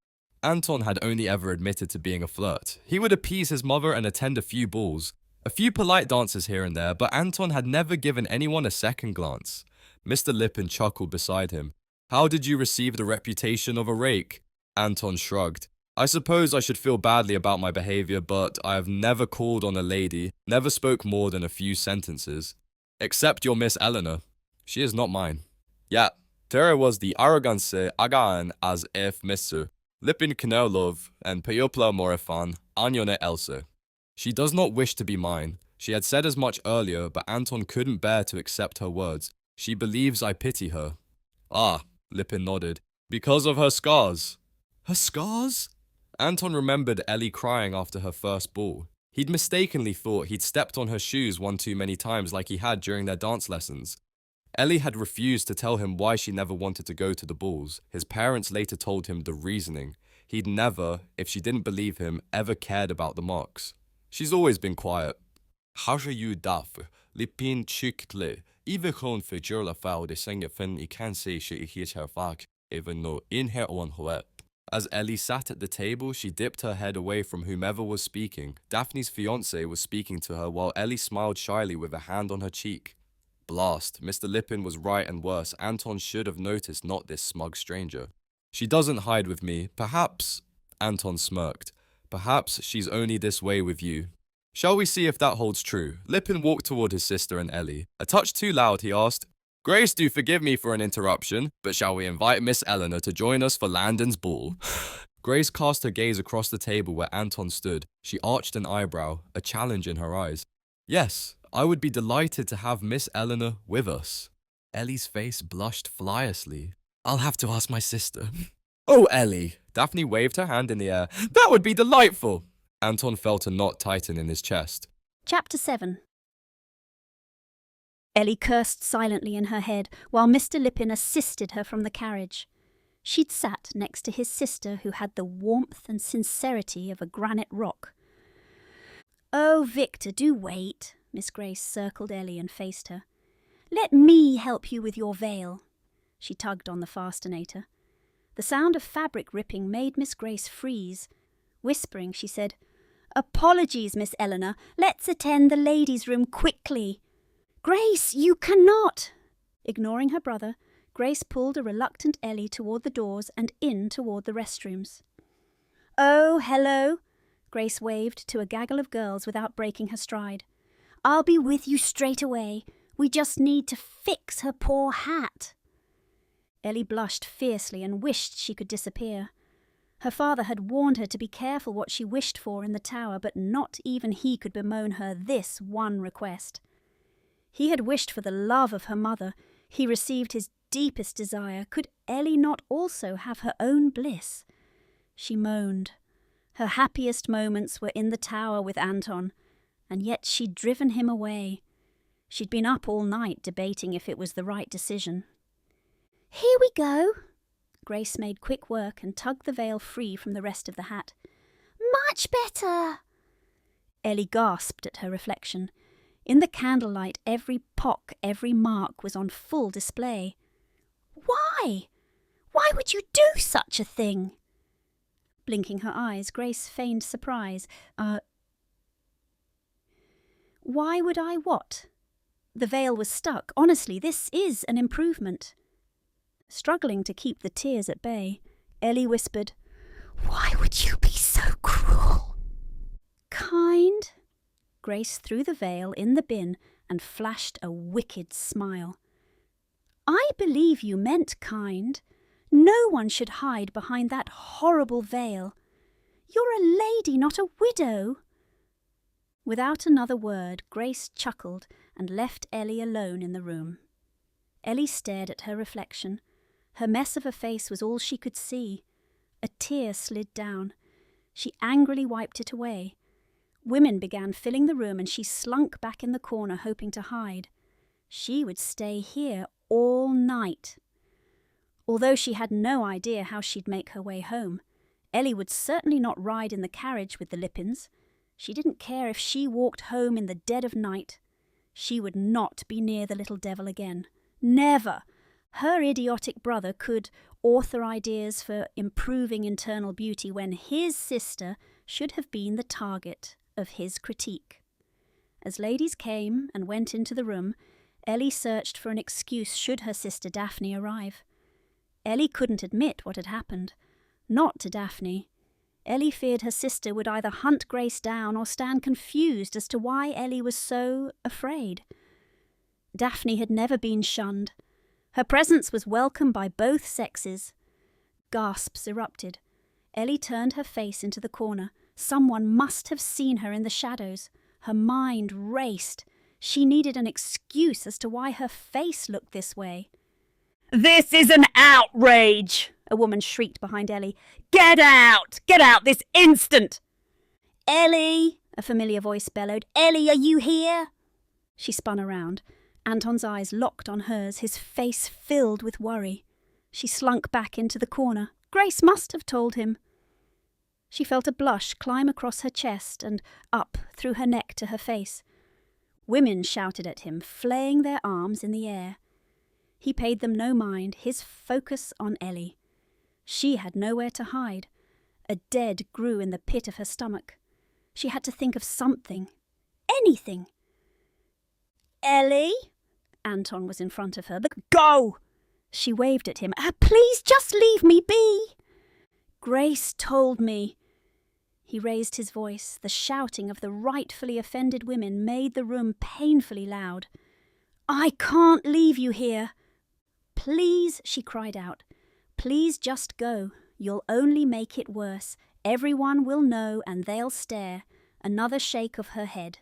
Anton had only ever admitted to being a flirt. He would appease his mother and attend a few balls. A few polite dances here and there, but Anton had never given anyone a second glance. Mr. Lipin chuckled beside him. "How did you receive the reputation of a rake?" Anton shrugged. "I suppose I should feel badly about my behavior, but I have never called on a lady, never spoke more than a few sentences. Except your Miss Eleanor. She is not mine." "Yeah, there was the arrogance again as if Mr. Lipin Knelov and Peopla Morifan Anyone Else. She does not wish to be mine." She had said as much earlier, but Anton couldn't bear to accept her words. "She believes I pity her." "Ah," Lipin nodded. "Because of her scars." "Her scars?" Anton remembered Ellie crying after her first ball. He'd mistakenly thought he'd stepped on her shoes one too many times like he had during their dance lessons. Ellie had refused to tell him why she never wanted to go to the balls. His parents later told him the reasoning. He'd never, if she didn't believe him, ever cared about the marks. She's always been quiet. "Har you daffer, Lipin chykle, even för jurla fau de sänga fin I kan se she his her fak, even no in her own hoet." As Ellie sat at the table, she dipped her head away from whomever was speaking. Daphne's fiancé was speaking to her while Ellie smiled shyly with a hand on her cheek. Blast, Mr. Lipin was right and worse. Anton should have noticed not this smug stranger. "She doesn't hide with me. Perhaps," Anton smirked, "perhaps she's only this way with you." "Shall we see if that holds true?" Lipin walked toward his sister and Ellie. A touch too loud, he asked, "Grace, do forgive me for an interruption, but shall we invite Miss Eleanor to join us for Landon's ball?" Grace cast her gaze across the table where Anton stood. She arched an eyebrow, a challenge in her eyes. "Yes, I would be delighted to have Miss Eleanor with us." Ellie's face blushed flawlessly. "I'll have to ask my sister." "Oh, Ellie!" Daphne waved her hand in the air. "That would be delightful!" Anton felt a knot tighten in his chest. Chapter 7. Ellie cursed silently in her head while Mr. Lippin assisted her from the carriage. She'd sat next to his sister, who had the warmth and sincerity of a granite rock. "Oh, Victor, do wait." Miss Grace circled Ellie and faced her. "Let me help you with your veil." She tugged on the fastinator. The sound of fabric ripping made Miss Grace freeze. Whispering, she said, "Apologies, Miss Eleanor. Let's attend the ladies' room quickly." "Grace, you cannot!" Ignoring her brother, Grace pulled a reluctant Ellie toward the doors and in toward the restrooms. "Oh, hello." Grace waved to a gaggle of girls without breaking her stride. "I'll be with you straight away. We just need to fix her poor hat." Ellie blushed fiercely and wished she could disappear. Her father had warned her to be careful what she wished for in the tower, but not even he could bemoan her this one request. He had wished for the love of her mother. He received his deepest desire. Could Ellie not also have her own bliss? She moaned. Her happiest moments were in the tower with Anton, and yet she'd driven him away. She'd been up all night debating if it was the right decision. "Here we go." Grace made quick work and tugged the veil free from the rest of the hat. "Much better." Ellie gasped at her reflection. In the candlelight, every pock, every mark was on full display. "Why? Why would you do such a thing?" Blinking her eyes, Grace feigned surprise. Why would I what? The veil was stuck. Honestly, this is an improvement." Struggling to keep the tears at bay, Ellie whispered, "Why would you be so cruel?" "Kind?" Grace threw the veil in the bin and flashed a wicked smile. "I believe you meant kind. No one should hide behind that horrible veil. You're a lady, not a widow." Without another word, Grace chuckled and left Ellie alone in the room. Ellie stared at her reflection. Her mess of a face was all she could see. A tear slid down. She angrily wiped it away. Women began filling the room and she slunk back in the corner, hoping to hide. She would stay here all night. Although she had no idea how she'd make her way home, Ellie would certainly not ride in the carriage with the Lippins. She didn't care if she walked home in the dead of night. She would not be near the little devil again. Never! Her idiotic brother could author ideas for improving internal beauty when his sister should have been the target of his critique. As ladies came and went into the room, Ellie searched for an excuse should her sister Daphne arrive. Ellie couldn't admit what had happened. Not to Daphne. Ellie feared her sister would either hunt Grace down or stand confused as to why Ellie was so afraid. Daphne had never been shunned. Her presence was welcome by both sexes. Gasps erupted. Ellie turned her face into the corner. Someone must have seen her in the shadows. Her mind raced. She needed an excuse as to why her face looked this way. "This is an outrage!" a woman shrieked behind Ellie. Get out! Get out this instant!" "Ellie!" a familiar voice bellowed. "Ellie, are you here?" She spun around. Anton's eyes locked on hers, his face filled with worry. She slunk back into the corner. Grace must have told him. She felt a blush climb across her chest and up through her neck to her face. Women shouted at him, flaying their arms in the air. He paid them no mind, his focus on Ellie. She had nowhere to hide. A dead grew in the pit of her stomach. She had to think of something. Anything. "Ellie?" Anton was in front of her. "Go!" She waved at him. "Please just leave me be." "Grace told me." He raised his voice. The shouting of the rightfully offended women made the room painfully loud. "I can't leave you here." "Please," she cried out. "Please just go. You'll only make it worse. Everyone will know and they'll stare." Another shake of her head.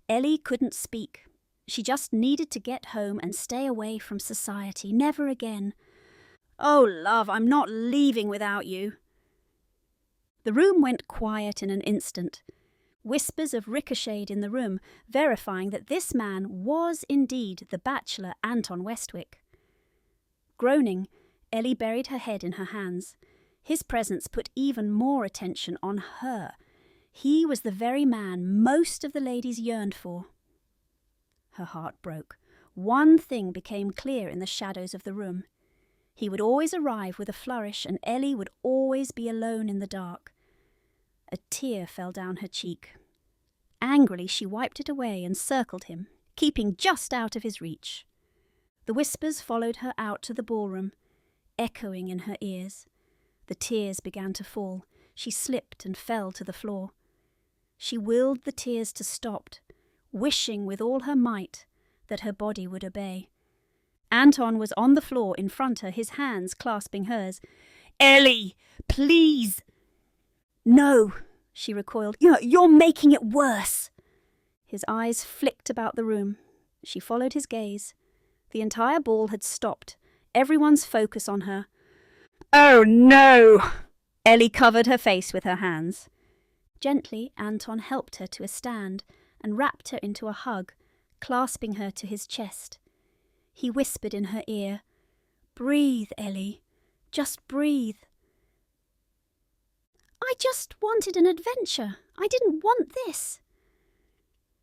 Ellie couldn't speak. She just needed to get home and stay away from society. Never again. "Oh, love, I'm not leaving without you." The room went quiet in an instant. Whispers of ricocheted in the room, verifying that this man was indeed the bachelor Anton Westwick. Groaning, Ellie buried her head in her hands. His presence put even more attention on her. He was the very man most of the ladies yearned for. Her heart broke. One thing became clear in the shadows of the room. He would always arrive with a flourish, and Ellie would always be alone in the dark. A tear fell down her cheek. Angrily, she wiped it away and circled him, keeping just out of his reach. The whispers followed her out to the ballroom, echoing in her ears. The tears began to fall. She slipped and fell to the floor. She willed the tears to stop, wishing with all her might that her body would obey. Anton was on the floor in front of her, his hands clasping hers. "Ellie, please!" "No," she recoiled. You're making it worse." His eyes flicked about the room. She followed his gaze. The entire ball had stopped, everyone's focus on her. "Oh, no!" Ellie covered her face with her hands. Gently, Anton helped her to a stand and wrapped her into a hug, clasping her to his chest. He whispered in her ear, "Breathe, Ellie. Just breathe." "I just wanted an adventure. I didn't want this."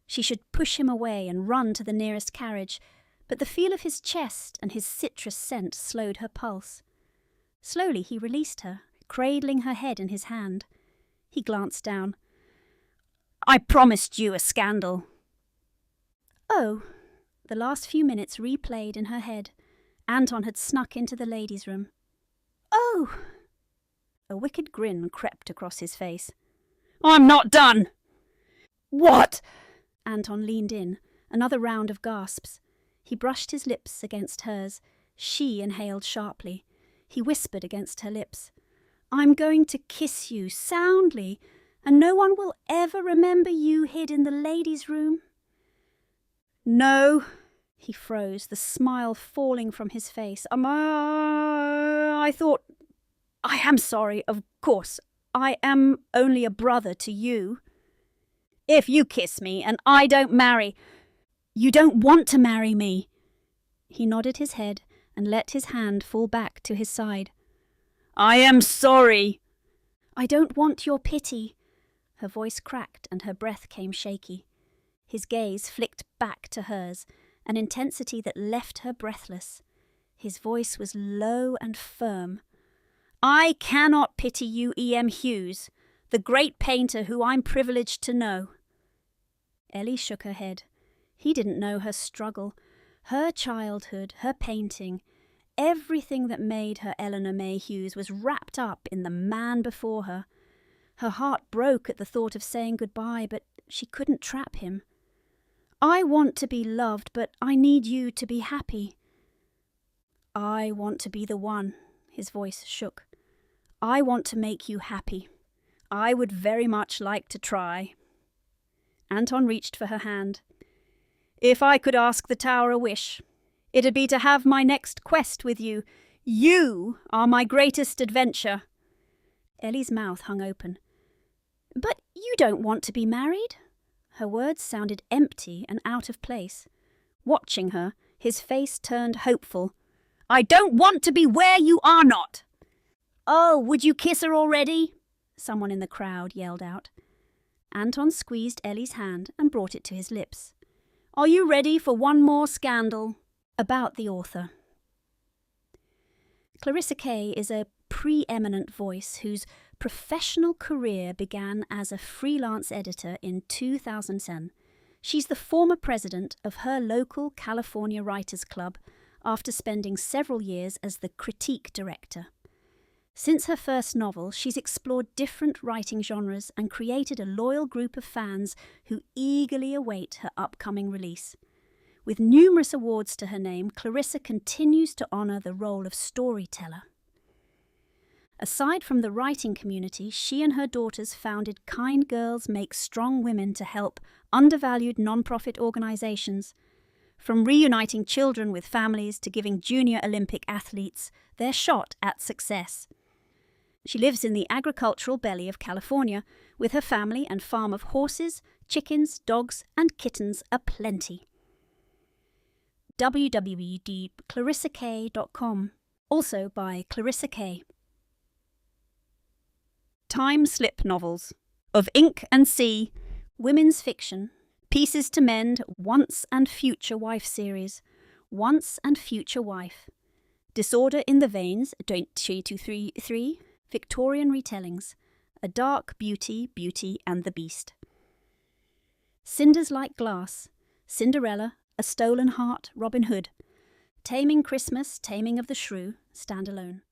She should push him away and run to the nearest carriage, but the feel of his chest and his citrus scent slowed her pulse. Slowly he released her, cradling her head in his hand. He glanced down. "I promised you a scandal." Oh, the last few minutes replayed in her head. Anton had snuck into the ladies' room. "Oh!" A wicked grin crept across his face. "I'm not done!" "What?" Anton leaned in, another round of gasps. He brushed his lips against hers. She inhaled sharply. He whispered against her lips, "I'm going to kiss you soundly, and no one will ever remember you hid in the ladies' room." "No." He froze, the smile falling from his face. I thought... I am sorry, of course. I am only a brother to you." "If you kiss me and I don't marry..." "You don't want to marry me." He nodded his head and let his hand fall back to his side. "I am sorry." "I don't want your pity." Her voice cracked and her breath came shaky. His gaze flicked back to hers, an intensity that left her breathless. His voice was low and firm. "I cannot pity you, E.M. Hughes, the great painter who I'm privileged to know." Ellie shook her head. He didn't know her struggle, her childhood, her painting. Everything that made her Eleanor May Hughes was wrapped up in the man before her. Her heart broke at the thought of saying goodbye, but she couldn't trap him. "I want to be loved, but I need you to be happy." "I want to be the one." His voice shook. "I want to make you happy. I would very much like to try." Anton reached for her hand. "If I could ask the tower a wish, it'd be to have my next quest with you. You are my greatest adventure." Ellie's mouth hung open. "But you don't want to be married?" Her words sounded empty and out of place. Watching her, his face turned hopeful. "I don't want to be where you are not." "Oh, would you kiss her already?" someone in the crowd yelled out. Anton squeezed Ellie's hand and brought it to his lips. "Are you ready for one more scandal?" About the author. Clarissa Kay is a preeminent voice whose professional career began as a freelance editor in 2010. She's the former president of her local California Writers Club after spending several years as the critique director. Since her first novel, she's explored different writing genres and created a loyal group of fans who eagerly await her upcoming release. With numerous awards to her name, Clarissa continues to honour the role of storyteller. Aside from the writing community, she and her daughters founded Kind Girls Make Strong Women to help undervalued non-profit organisations. From reuniting children with families to giving junior Olympic athletes their shot at success. She lives in the agricultural belly of California with her family and farm of horses, chickens, dogs, and kittens aplenty. www.clarissakay.com, also by Clarissa Kay. Time slip novels. Of Ink and Sea, women's fiction, Pieces to Mend, Once and Future Wife series, Once and Future Wife, Disorder in the Veins, 2233, Victorian retellings, A Dark Beauty, Beauty and the Beast. Cinders Like Glass, Cinderella, A Stolen Heart, Robin Hood, Taming Christmas, Taming of the Shrew, standalone.